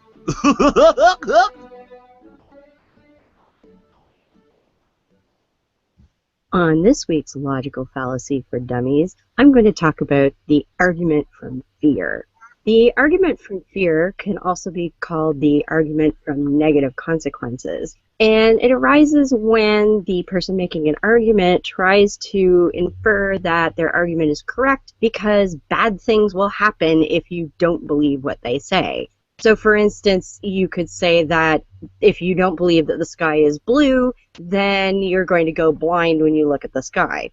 On this week's Logical Fallacy for Dummies, I'm going to talk about the argument from fear. The argument from fear can also be called the argument from negative consequences. And it arises when the person making an argument tries to infer that their argument is correct because bad things will happen if you don't believe what they say. So, for instance, you could say that if you don't believe that the sky is blue, then you're going to go blind when you look at the sky.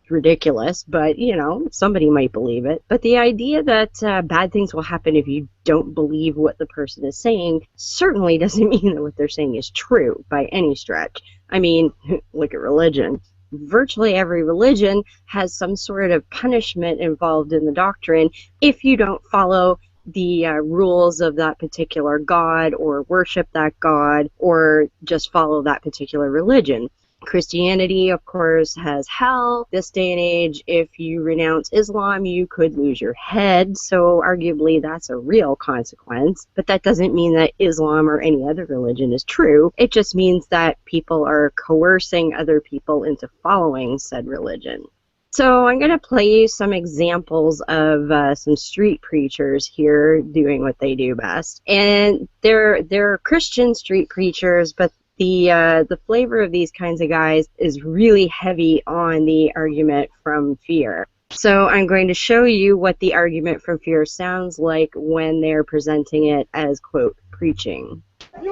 Ridiculous, but, you know, somebody might believe it. But the idea that bad things will happen if you don't believe what the person is saying certainly doesn't mean that what they're saying is true by any stretch. I mean, look at religion. Virtually every religion has some sort of punishment involved in the doctrine if you don't follow the rules of that particular god or worship that god or just follow that particular religion. Christianity, of course, has hell. This day and age, if you renounce Islam, you could lose your head. So arguably, that's a real consequence. But that doesn't mean that Islam or any other religion is true. It just means that people are coercing other people into following said religion. So I'm going to play you some examples of some street preachers here doing what they do best. And they're Christian street preachers, but the flavor of these kinds of guys is really heavy on the argument from fear. So I'm going to show you what the argument from fear sounds like when they're presenting it as, quote, preaching.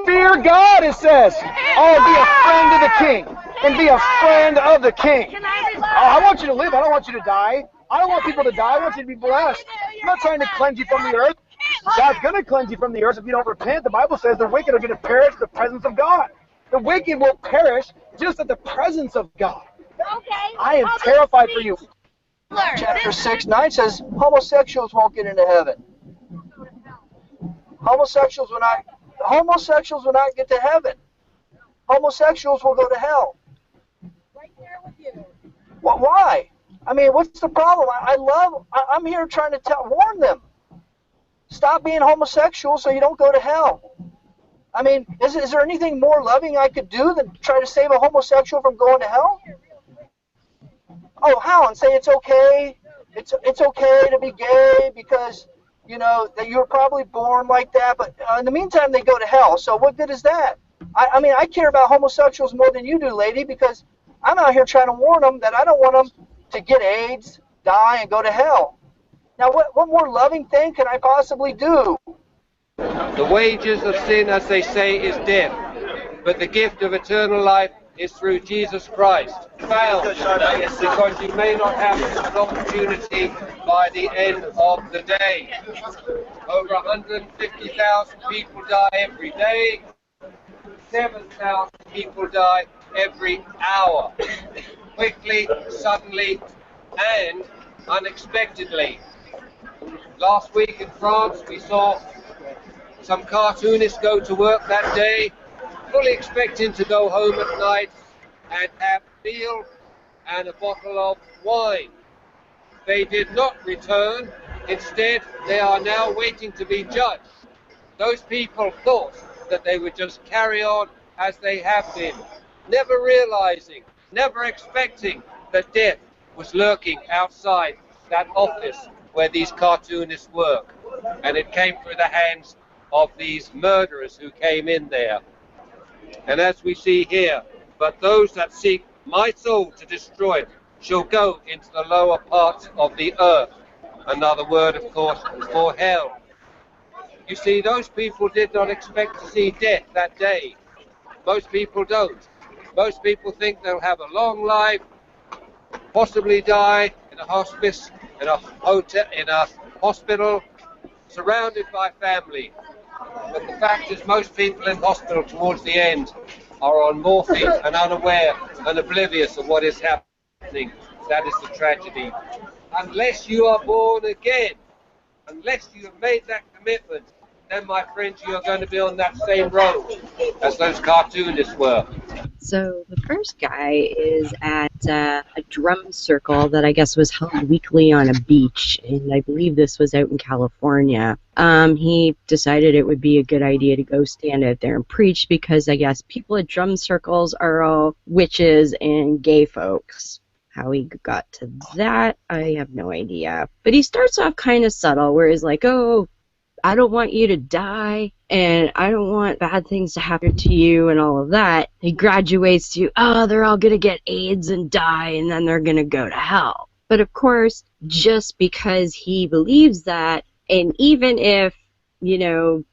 Fear God, it says. Oh, be a friend of the king. And be a friend of the king. Oh, I want you to live. I don't want you to die. I don't want people to die. I want you to be blessed. I'm not trying to cleanse you from the earth. God's going to cleanse you from the earth if you don't repent. The Bible says the wicked are going to perish in the presence of God. The wicked will perish just at the presence of God. Okay. I am terrified for you. Chapter 6:9 says homosexuals won't get into heaven. Homosexuals will not get to heaven. Homosexuals will go to hell. Right there with you. Well, why? I mean, what's the problem? I'm here trying to warn them. Stop being homosexual so you don't go to hell. I mean, is there anything more loving I could do than try to save a homosexual from going to hell? Oh, how? And say it's okay. It's okay to be gay because, you know, that you were probably born like that. But in the meantime, they go to hell. So what good is that? I mean, I care about homosexuals more than you do, lady, because I'm out here trying to warn them that I don't want them to get AIDS, die, and go to hell. Now, what more loving thing can I possibly do? The wages of sin, as they say, is death, but the gift of eternal life is through Jesus Christ. Failed because you may not have an opportunity by the end of the day. Over 150,000 people die every day. 7,000 people die every hour. Quickly, suddenly, and unexpectedly. Last week in France, we saw some cartoonists go to work that day, fully expecting to go home at night and have a meal and a bottle of wine. They did not return. Instead, they are now waiting to be judged. Those people thought that they would just carry on as they have been, never realizing, never expecting that death was lurking outside that office where these cartoonists work. And it came through the hands of these murderers who came in there. And as we see here, but those that seek my soul to destroy it shall go into the lower parts of the earth. Another word, of course, for hell. You see, those people did not expect to see death that day. Most people don't. Most people think they'll have a long life, possibly die in a hospice, in a hotel, in a hospital, surrounded by family. But the fact is, most people in hospital towards the end are on morphine and unaware and oblivious of what is happening. That is the tragedy. Unless you are born again, unless you have made that commitment, then, my friends, you are going to be on that same road as those cartoonists were. So the first guy is at a drum circle that I guess was held weekly on a beach, and I believe this was out in California. He decided it would be a good idea to go stand out there and preach because I guess people at drum circles are all witches and gay folks. How he got to that, I have no idea. But he starts off kind of subtle, where he's like, oh, I don't want you to die, and I don't want bad things to happen to you and all of that. He graduates to, oh, they're all going to get AIDS and die, and then they're going to go to hell. But of course, just because he believes that, and even if, you know,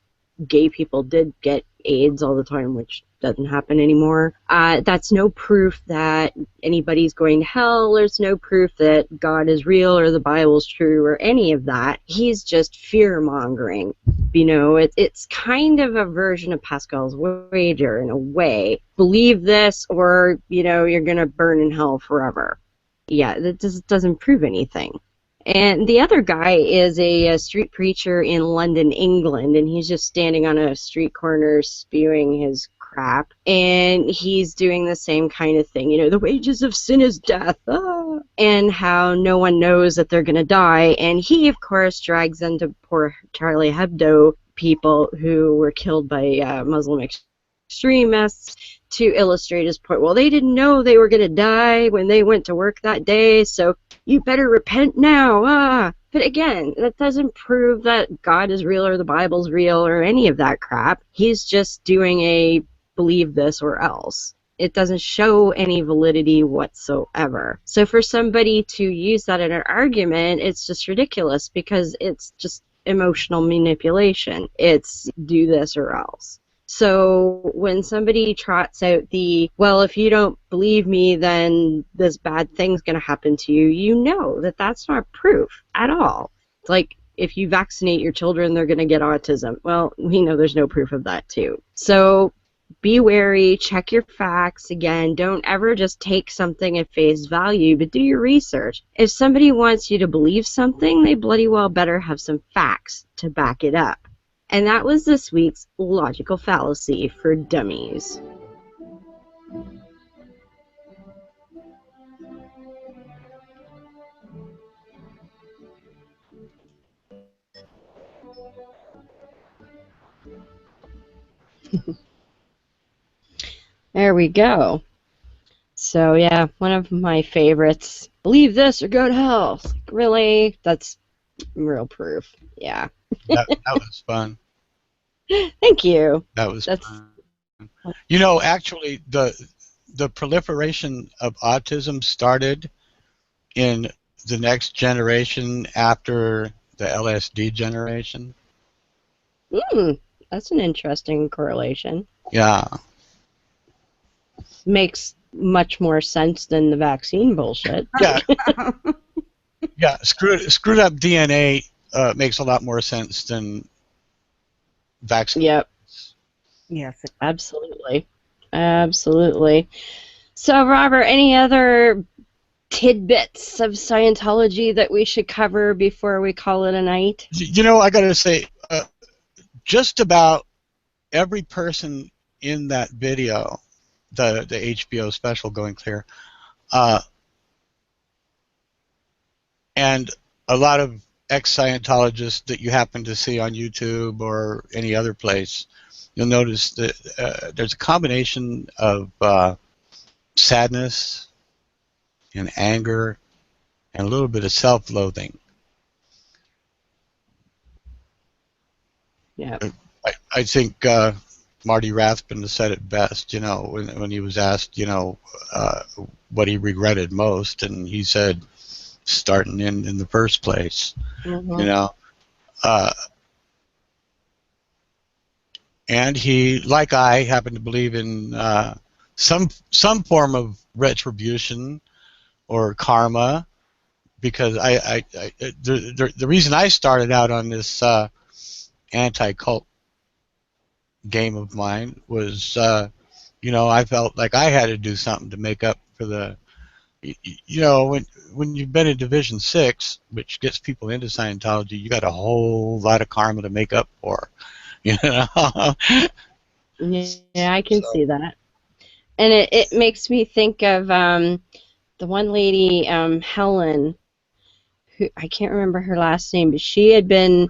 gay people did get AIDS all the time, which doesn't happen anymore, that's no proof that anybody's going to hell. There's no proof that God is real or the Bible's true or any of that. He's just fear-mongering. You know, it's kind of a version of Pascal's wager in a way. Believe this or, you know, you're going to burn in hell forever. Yeah, that just doesn't prove anything. And the other guy is a street preacher in London, England, and he's just standing on a street corner spewing his crap. And he's doing the same kind of thing, you know, the wages of sin is death, and how no one knows that they're going to die. And he, of course, drags into poor Charlie Hebdo people who were killed by Muslim extremists to illustrate his point. Well, they didn't know they were going to die when they went to work that day, so you better repent now. But again, that doesn't prove that God is real or the Bible's real or any of that crap. He's just doing a believe this or else. It doesn't show any validity whatsoever. So for somebody to use that in an argument, it's just ridiculous because it's just emotional manipulation. It's do this or else. So when somebody trots out the, well, if you don't believe me, then this bad thing's going to happen to you, you know that that's not proof at all. It's like if you vaccinate your children, they're going to get autism. Well, we know there's no proof of that too. So be wary, check your facts. Again, don't ever just take something at face value, but do your research. If somebody wants you to believe something, they bloody well better have some facts to back it up. And that was this week's Logical Fallacy for Dummies. There we go. So yeah, one of my favorites. Believe this or go to hell. It's like, really? That's real proof. Yeah. That was fun. Thank you. That was fun. You know, actually, the proliferation of autism started in the next generation after the LSD generation. That's an interesting correlation. Yeah. makes much more sense than the vaccine bullshit. Yeah. Yeah, screwed up DNA makes a lot more sense than vaccine. Yep. Yes. Absolutely. Absolutely. So, Robert, any other tidbits of Scientology that we should cover before we call it a night? You know, I got to say, just about every person in that video, the HBO special Going Clear, and a lot of ex-Scientologists that you happen to see on YouTube or any other place, you'll notice that there's a combination of sadness and anger and a little bit of self-loathing. Yeah. I think Marty Rathbun has said it best, you know, when he was asked, you know, what he regretted most, and he said starting in the first place, you know. And he, like I, happen to believe in some form of retribution or karma, because the reason I started out on this anti-cult game of mine was, you know, I felt like I had to do something to make up for the, you know, when you've been in Division 6, which gets people into Scientology, you got a whole lot of karma to make up for, you know. Yeah, I can see that. And it makes me think of the one lady, Helen, who I can't remember her last name, but she had been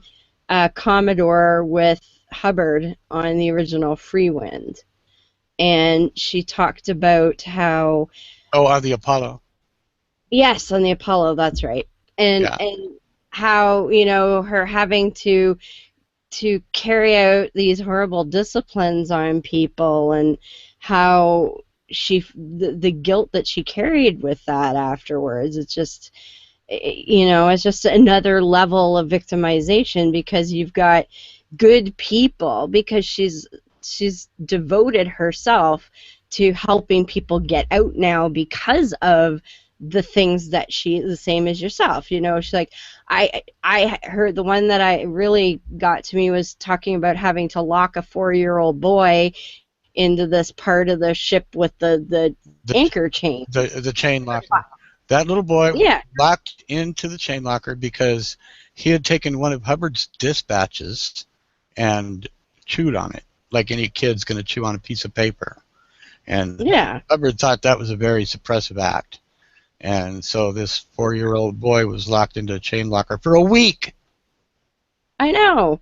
a Commodore with Hubbard on the original Free Wind. And she talked about how... Oh, on the Apollo. Yes, on the Apollo, that's right. And how, you know, her having to carry out these horrible disciplines on people, and how the guilt that she carried with that afterwards. It's just, you know, it's just another level of victimization, because you've got good people, because she's devoted herself to helping people get out now because of the things that the same as yourself, you know. She's like, I heard the one that I really got to me was talking about having to lock a 4-year-old boy into this part of the ship with the anchor chain. The chain locker. That little boy was locked into the chain locker because he had taken one of Hubbard's dispatches and chewed on it, like any kid's going to chew on a piece of paper. And Hubbard thought that was a very suppressive act. And so this 4-year-old boy was locked into a chain locker for a week. I know.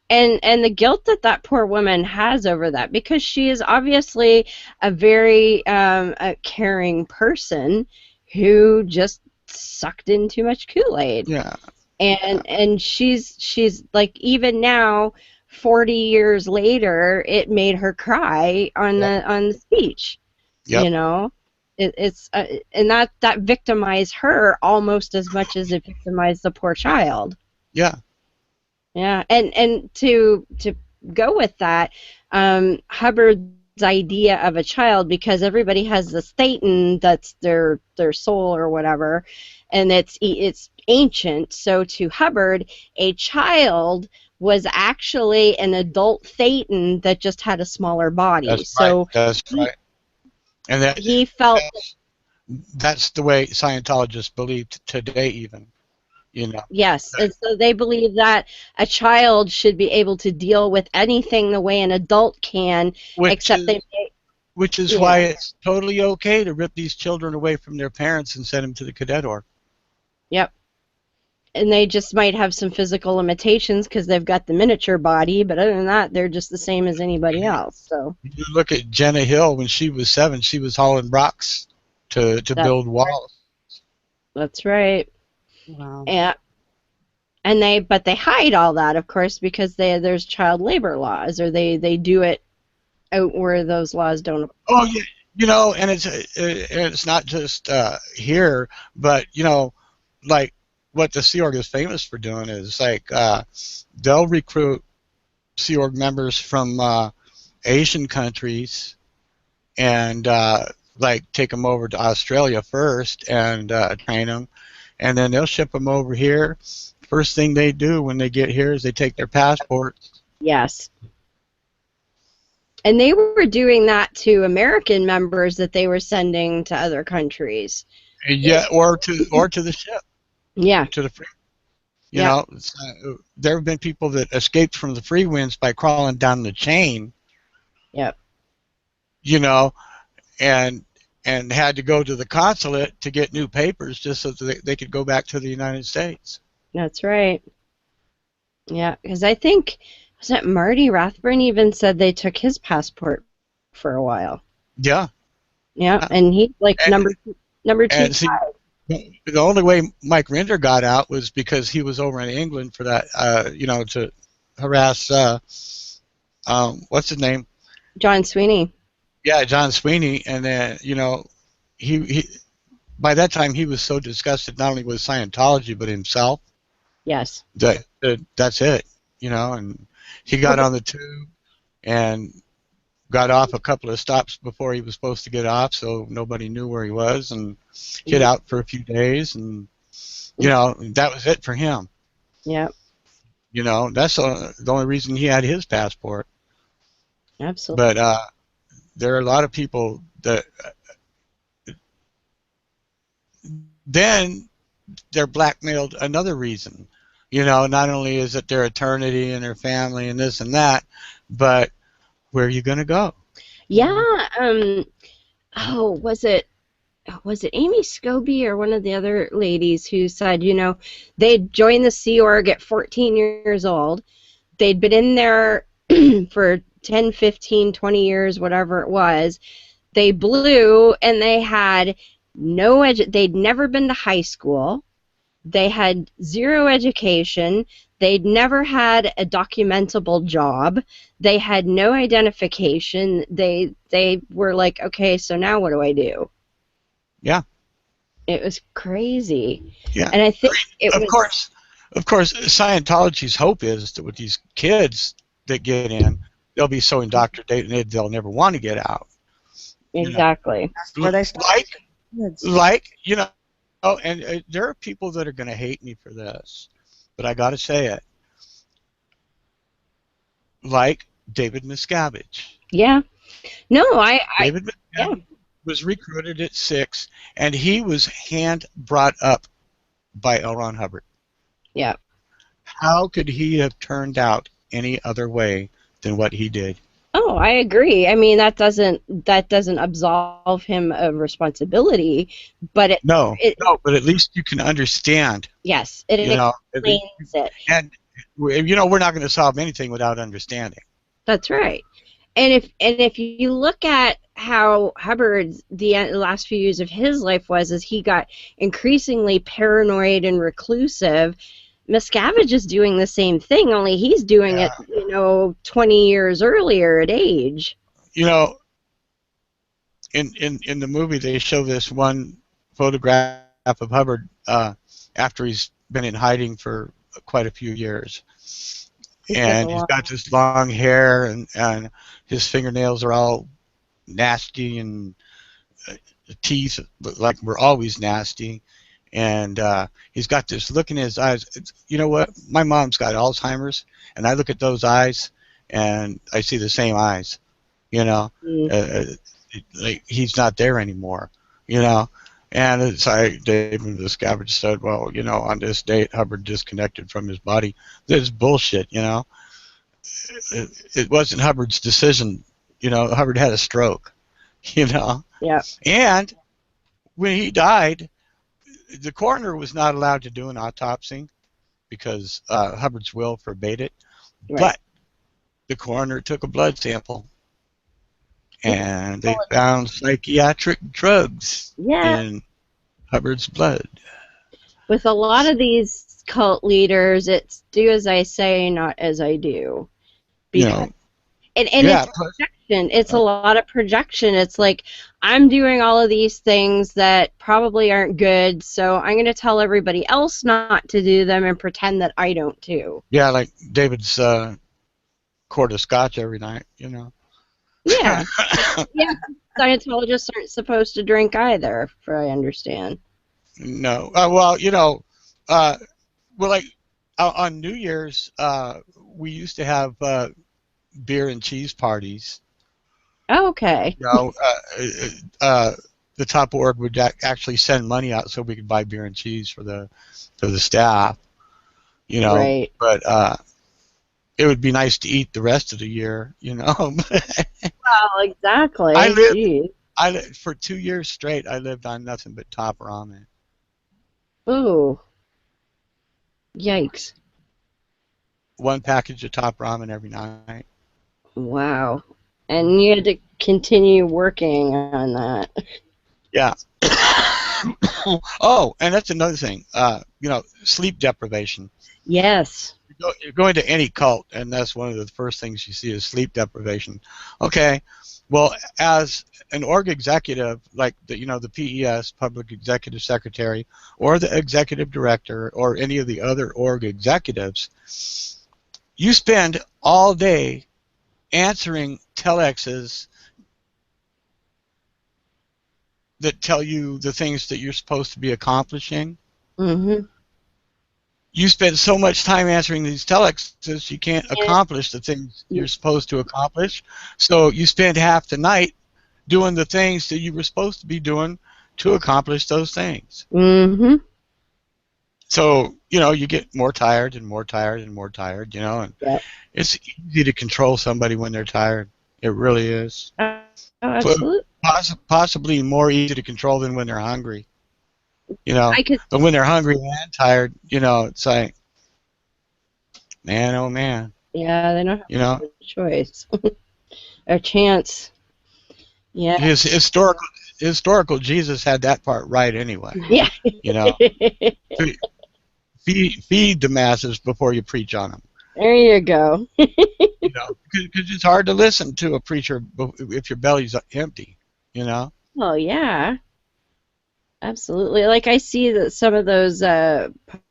And the guilt that poor woman has over that, because she is obviously a very a caring person who just sucked in too much Kool-Aid. Yeah. And she's like, even now, 40 years later, it made her cry on the speech. You know, it's and that victimized her almost as much as it victimized the poor child. Yeah. Yeah, and to go with that, Hubbard's idea of a child, because everybody has this thetan that's their soul or whatever, and it's ancient. So to Hubbard, a child was actually an adult thetan that just had a smaller body. That's right. That's right. And that he felt that's the way Scientologists believe today, even. You know. Yes, and so they believe that a child should be able to deal with anything the way an adult can, which is why it's totally okay to rip these children away from their parents and send them to the cadet org. Yep. And they just might have some physical limitations because they've got the miniature body, but other than that, they're just the same as anybody else. So you look at Jenna Hill. When she was 7, she was hauling rocks to build walls. That's right. Wow. Yeah. And they hide all that, of course, because there's child labor laws, or they do it out where those laws don't apply. Oh yeah, you know, and it's not just here, but you know, like what the Sea Org is famous for doing is like they'll recruit Sea Org members from Asian countries and like take them over to Australia first and train them, and then they'll ship them over here. First thing they do when they get here is they take their passports. Yes. And they were doing that to American members that they were sending to other countries. Yeah, or to the ship. Yeah. To the free. You know, there have been people that escaped from the free winds by crawling down the chain. Yep. You know, and had to go to the consulate to get new papers just so that they could go back to the United States. That's right. Yeah, because I think, was it Marty Rathburn even said they took his passport for a while. Yeah. Yeah, and he's like number two. And see, the only way Mike Rinder got out was because he was over in England for that, you know, to harass, what's his name? John Sweeney. Yeah, John Sweeney, and then, you know, he by that time he was so disgusted not only with Scientology but himself. Yes. That's it, you know, and he got on the tube and got off a couple of stops before he was supposed to get off, so nobody knew where he was, and hid out for a few days, and you know, that was it for him. Yeah. You know, that's the only reason he had his passport. Absolutely. But there are a lot of people that then they're blackmailed another reason. You know, not only is it their eternity and their family and this and that, but where are you going to go? Yeah. Oh, was it Amy Scobie or one of the other ladies who said, you know, they'd joined the Sea Org at 14 years old. They'd been in there for 10, 15, 20 years, whatever it was. They blew, and they had they'd never been to high school. They had zero education. They'd never had a documentable job. They had no identification. They were like, okay, so now what do I do? Yeah. It was crazy. Yeah. And I think of course, Scientology's hope is that with these kids that get in, they'll be so indoctrinated they'll never want to get out. Exactly. You know? That's where they start. Like, you know, and there are people that are going to hate me for this, but I got to say it. Like David Miscavige. Yeah. No, David Miscavige was recruited at 6, and he was hand brought up by L. Ron Hubbard. Yeah. How could he have turned out any other way than what he did? Oh, I agree. I mean, that doesn't absolve him of responsibility, but no, but at least you can understand. Yes, it explains it. And you know, we're not going to solve anything without understanding. That's right. And if you look at how Hubbard's the last few years of his life was, as he got increasingly paranoid and reclusive, Miscavige is doing the same thing, only he's doing it, you know, 20 years earlier at age. You know, in the movie they show this one photograph of Hubbard after he's been in hiding for quite a few years. And he's got this long hair, and his fingernails are all nasty, and teeth like were always nasty. And he's got this look in his eyes. You know what? My mom's got Alzheimer's, and I look at those eyes, and I see the same eyes. You know, like he's not there anymore. You know, and it's like David Miscavige said, well, you know, on this date, Hubbard disconnected from his body. This is bullshit. You know, it wasn't Hubbard's decision. You know, Hubbard had a stroke. You know. Yeah. And when he died, the coroner was not allowed to do an autopsy because Hubbard's will forbade it. Right. But the coroner took a blood sample, and they found psychiatric drugs in Hubbard's blood. With a lot of these cult leaders, it's do as I say, not as I do. Because, you know, and it's projection. It's a lot of projection. It's like, I'm doing all of these things that probably aren't good, so I'm going to tell everybody else not to do them and pretend that I don't too. Yeah, like David's quart of scotch every night, you know. Yeah. Yeah. Scientologists aren't supposed to drink either, for I understand. No. Well, you know, well, like on New Year's, we used to have beer and cheese parties. Oh, okay. You know, the top org would actually send money out so we could buy beer and cheese for the staff. You know, Right. but it would be nice to eat the rest of the year. You know. Well, exactly. I lived for 2 years straight. I lived on nothing but top ramen. Ooh. Yikes. One package of top ramen every night. Wow. And you had to continue working on that. Yeah. Oh, and that's another thing. You know, sleep deprivation. Yes. You go into any cult, and that's one of the first things you see is sleep deprivation. Okay. Well, as an org executive, like the PES, Public Executive Secretary, or the Executive Director, or any of the other org executives, you spend all day answering telexes that tell you the things that you're supposed to be accomplishing. Mm-hmm. You spend so much time answering these telexes, you can't accomplish the things you're supposed to accomplish. So you spend half the night doing the things that you were supposed to be doing to accomplish those things. Mm-hmm. So, you know, you get more tired and more tired and more tired, you know, and it's easy to control somebody when they're tired. It really is. Absolutely. Possibly more easy to control than when they're hungry. You know, but when they're hungry and tired, you know, it's like, man, oh man. Yeah, they don't have a choice. A chance. Yeah. His historical Jesus had that part right anyway. Yeah. You know, feed the masses before you preach on them. There you go. You know, because it's hard to listen to a preacher if your belly's empty. You know. Oh yeah. Absolutely. Like I see that some of those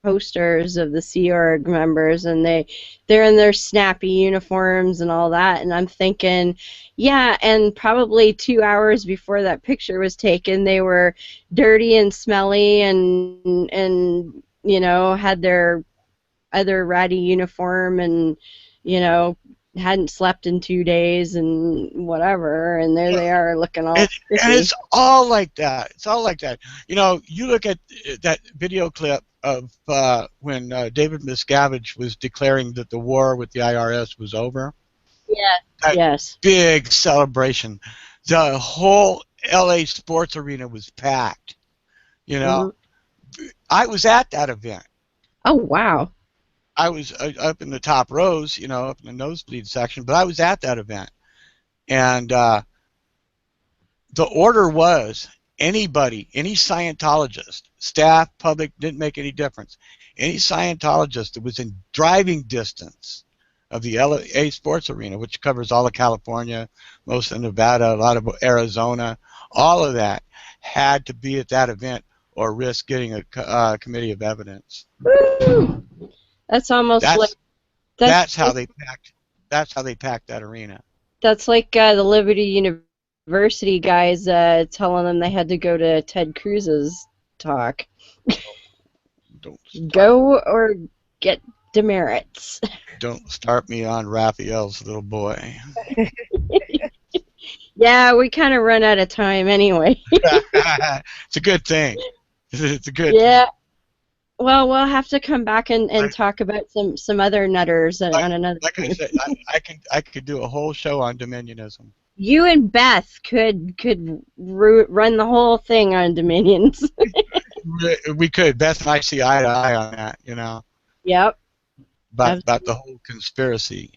posters of the Sea Org members, and they're in their snappy uniforms and all that, and I'm thinking, yeah, and probably 2 hours before that picture was taken, they were dirty and smelly and you know, had their other ratty uniform and, you know, hadn't slept in 2 days and whatever, and there they are looking all pretty. And it's all like that. It's all like that. You know, you look at that video clip of when David Miscavige was declaring that the war with the IRS was over. Yeah. Yes. Big celebration. The whole LA sports arena was packed. You know, I was at that event. Oh wow. I was up in the top rows, you know, up in the nosebleed section, but I was at that event. And the order was anybody, any Scientologist, staff, public, didn't make any difference. Any Scientologist that was in driving distance of the LA sports arena, which covers all of California, most of Nevada, a lot of Arizona, all of that, had to be at that event or risk getting a committee of evidence. Woo! That's almost like that's how they packed. That's how they packed that arena. That's like the Liberty University guys telling them they had to go to Ted Cruz's talk. Go or get demerits. Don't start me on Raphael's little boy. Yeah, we kind of run out of time anyway. It's a good thing. It's a good. Yeah. Well, we'll have to come back and talk about some other nutters on another. Like I said, I could do a whole show on Dominionism. You and Beth could run the whole thing on Dominions. We could. Beth and I see eye to eye on that, you know. Yep. About the whole conspiracy.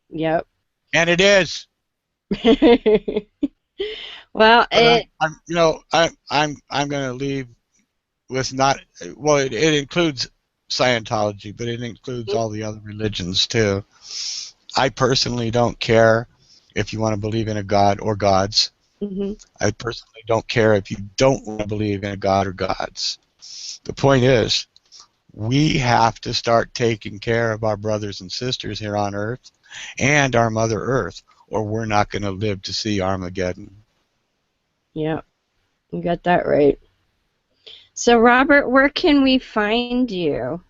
Yep. And it is. Well, I'm going to leave with not, well, it includes Scientology, but it includes all the other religions too. I personally don't care if you want to believe in a god or gods. I personally don't care if you don't want to believe in a god or gods. The point is, we have to start taking care of our brothers and sisters here on Earth and our Mother Earth, or we're not going to live to see Armageddon. Yeah, you got that right. So, Robert, where can we find you?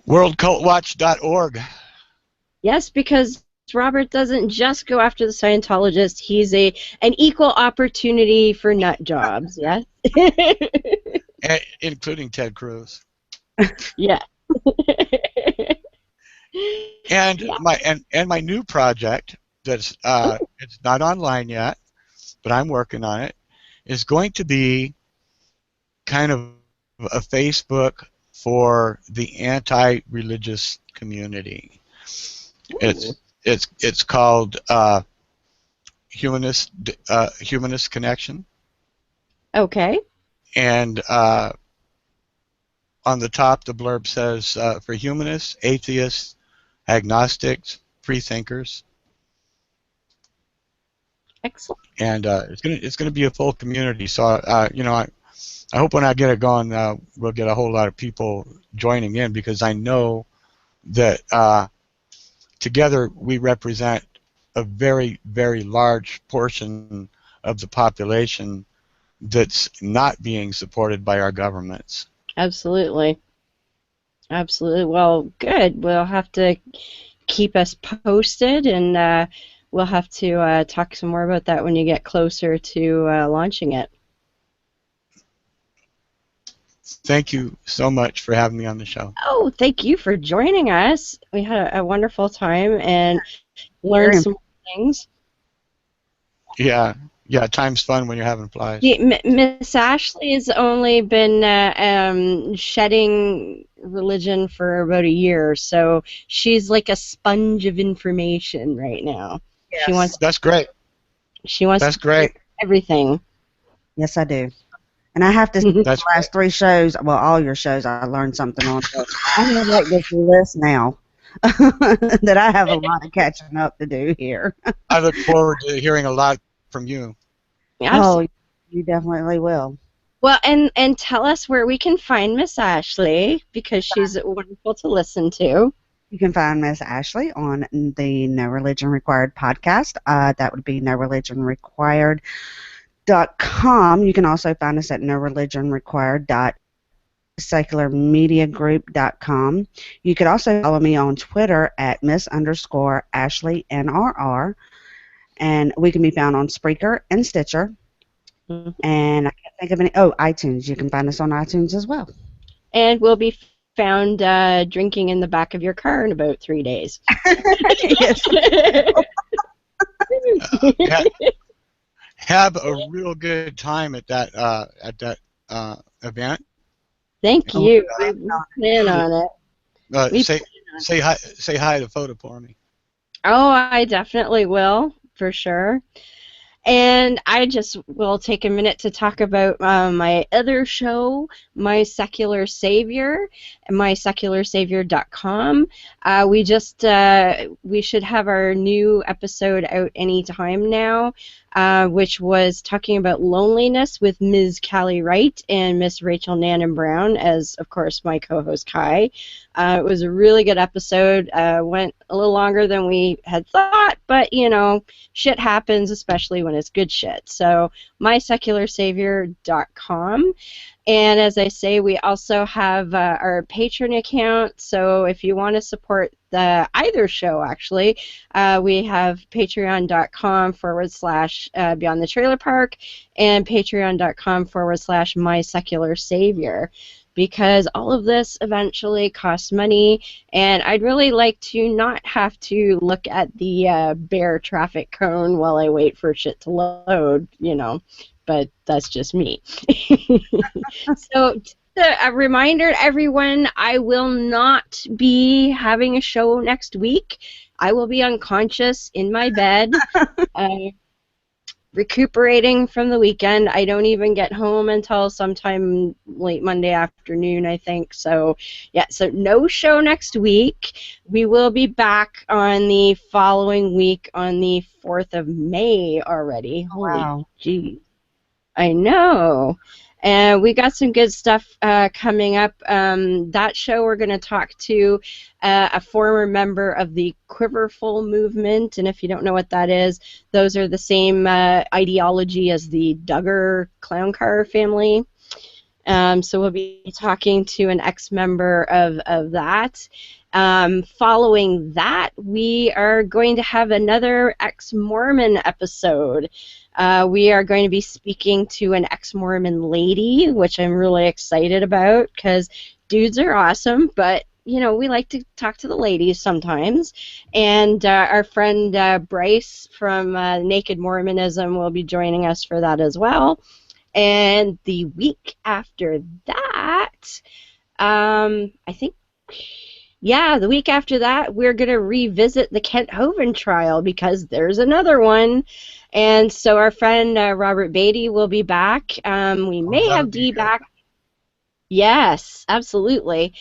WorldCultWatch.org. Yes, because Robert doesn't just go after the Scientologist. He's an equal opportunity for nut jobs. Yes. Including Ted Cruz. Yeah. And Yeah. my new project that's it's not online yet, but I'm working on it, is going to be kind of a Facebook for the anti-religious community. It's called Humanist Connection. Okay. And on the top, the blurb says for humanists, atheists, agnostics, freethinkers. Excellent. And it's gonna be a full community. So I hope when I get it going, we'll get a whole lot of people joining in, because I know that together we represent a very, very large portion of the population that's not being supported by our governments. Absolutely. Absolutely. Well, good. We'll have to keep us posted, and we'll have to talk some more about that when you get closer to launching it. Thank you so much for having me on the show. Oh, thank you for joining us. We had a wonderful time and learned some things. Yeah, time's fun when you're having flies. Yeah, Miss Ashley has only been shedding religion for about a year, so she's like a sponge of information right now. Yes. That's great. She wants That's to great. Everything. Yes, I do. And I have to say the last 3 shows, well, all your shows, I learned something on. But I have like this list now that I have a lot of catching up to do here. I look forward to hearing a lot from you. Oh, you definitely will. Well, and tell us where we can find Miss Ashley, because she's wonderful to listen to. You can find Miss Ashley on the No Religion Required podcast. That would be noreligionrequired.com. You can also find us at noreligionrequired.secularmediagroup.com. You could also follow me on Twitter at Miss_AshleyNRR. And we can be found on Spreaker and Stitcher. And I can't think of any. Oh, iTunes. You can find us on iTunes as well. And we'll be found drinking in the back of your car in about 3 days. Yes. Have a real good time at that event. Thank you. We plan on it. Say hi to Photo for me. Oh, I definitely will, for sure. And I just will take a minute to talk about my other show, My Secular Savior, mysecularsavior.com. We should have our new episode out any time now, which was talking about loneliness with Ms. Callie Wright and Miss Rachel Nannon Brown, as, of course, my co-host Kai. It was a really good episode. Went a little longer than we had thought, but, shit happens, especially when it's good shit. So, mysecularsavior.com. And as I say, we also have our Patreon account. So if you want to support either show, actually, we have patreon.com/Beyond the Trailer Park and patreon.com/MySecularSavior. Because all of this eventually costs money, and I'd really like to not have to look at the bare traffic cone while I wait for shit to load, but that's just me. So, a reminder to everyone, I will not be having a show next week. I will be unconscious in my bed. Recuperating from the weekend. I don't even get home until sometime late Monday afternoon, I think. So, so no show next week. We will be back on the following week on the 4th of May already. Wow. Holy gee. I know. And we got some good stuff coming up. That show, we're going to talk to a former member of the Quiverful movement. And if you don't know what that is, those are the same ideology as the Duggar clown car family. So we'll be talking to an ex-member of that. Following that, we are going to have another ex-Mormon episode. We are going to be speaking to an ex-Mormon lady, which I'm really excited about because dudes are awesome, but you know, we like to talk to the ladies sometimes. And our friend Bryce from Naked Mormonism will be joining us for that as well. And the week after that, I think, yeah, the week after that, we're going to revisit the Kent Hovind trial because there's another one. And so our friend Robert Beatty will be back. We may have Dee back. Yes, absolutely.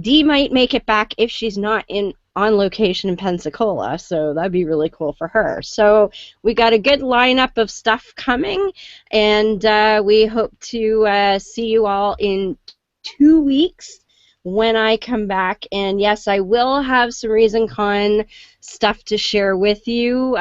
Dee might make it back if she's not on location in Pensacola, so that'd be really cool for her. So we got a good lineup of stuff coming, and we hope to see you all in 2 weeks when I come back. And yes, I will have some ReasonCon stuff to share with you.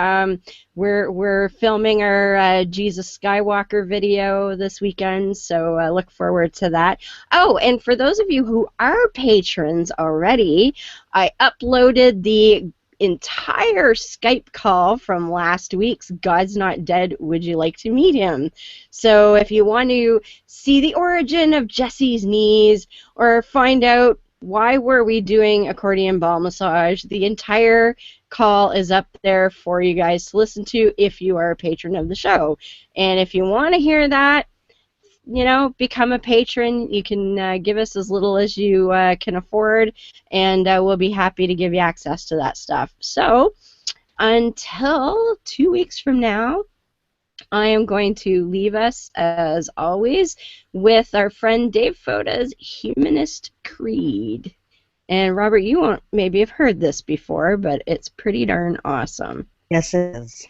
We're filming our Jesus Skywalker video this weekend, so look forward to that. Oh, and for those of you who are patrons already, I uploaded the entire Skype call from last week's God's Not Dead, Would You Like to Meet Him? So if you want to see the origin of Jesse's knees or find out why were we doing accordion ball massage, the entire call is up there for you guys to listen to if you are a patron of the show. And if you want to hear that, you know, become a patron. You can give us as little as you can afford, and we'll be happy to give you access to that stuff. So until 2 weeks from now, I am going to leave us, as always, with our friend Dave Foda's Humanist Creed. And Robert, you won't maybe have heard this before, but it's pretty darn awesome. Yes, it is.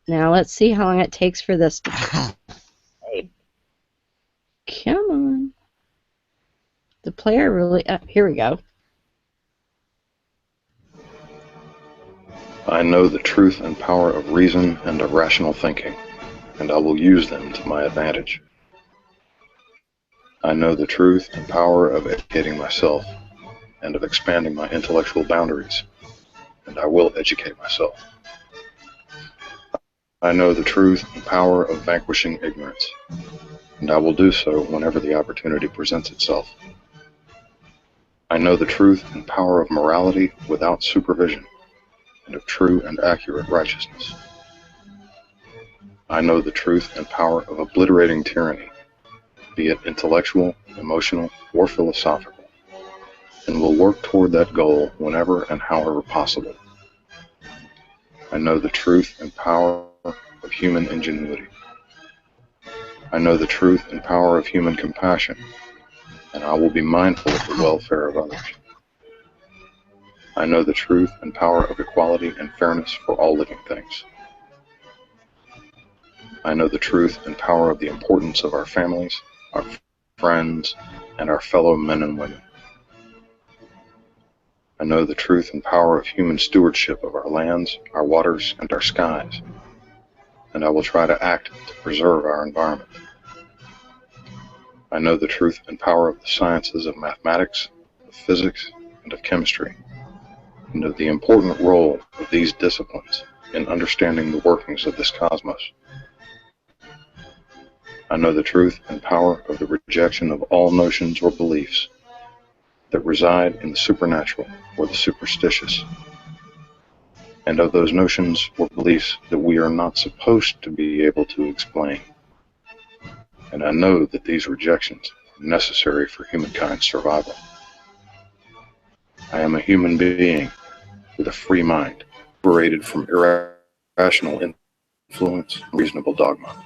Now let's see how long it takes for this to play. Come on. The player really... here we go. I know the truth and power of reason and of rational thinking, and I will use them to my advantage. I know the truth and power of educating myself and of expanding my intellectual boundaries, and I will educate myself. I know the truth and power of vanquishing ignorance, and I will do so whenever the opportunity presents itself. I know the truth and power of morality without supervision, and of true and accurate righteousness. I know the truth and power of obliterating tyranny, be it intellectual, emotional, or philosophical, and will work toward that goal whenever and however possible. I know the truth and power of human ingenuity. I know the truth and power of human compassion, and I will be mindful of the welfare of others. I know the truth and power of equality and fairness for all living things. I know the truth and power of the importance of our families, our friends, and our fellow men and women. I know the truth and power of human stewardship of our lands, our waters, and our skies, and I will try to act to preserve our environment. I know the truth and power of the sciences of mathematics, of physics, and of chemistry, and of the important role of these disciplines in understanding the workings of this cosmos. I know the truth and power of the rejection of all notions or beliefs that reside in the supernatural or the superstitious, and of those notions or beliefs that we are not supposed to be able to explain. And I know that these rejections are necessary for humankind's survival. I am a human being with a free mind, liberated from irrational influence and reasonable dogma.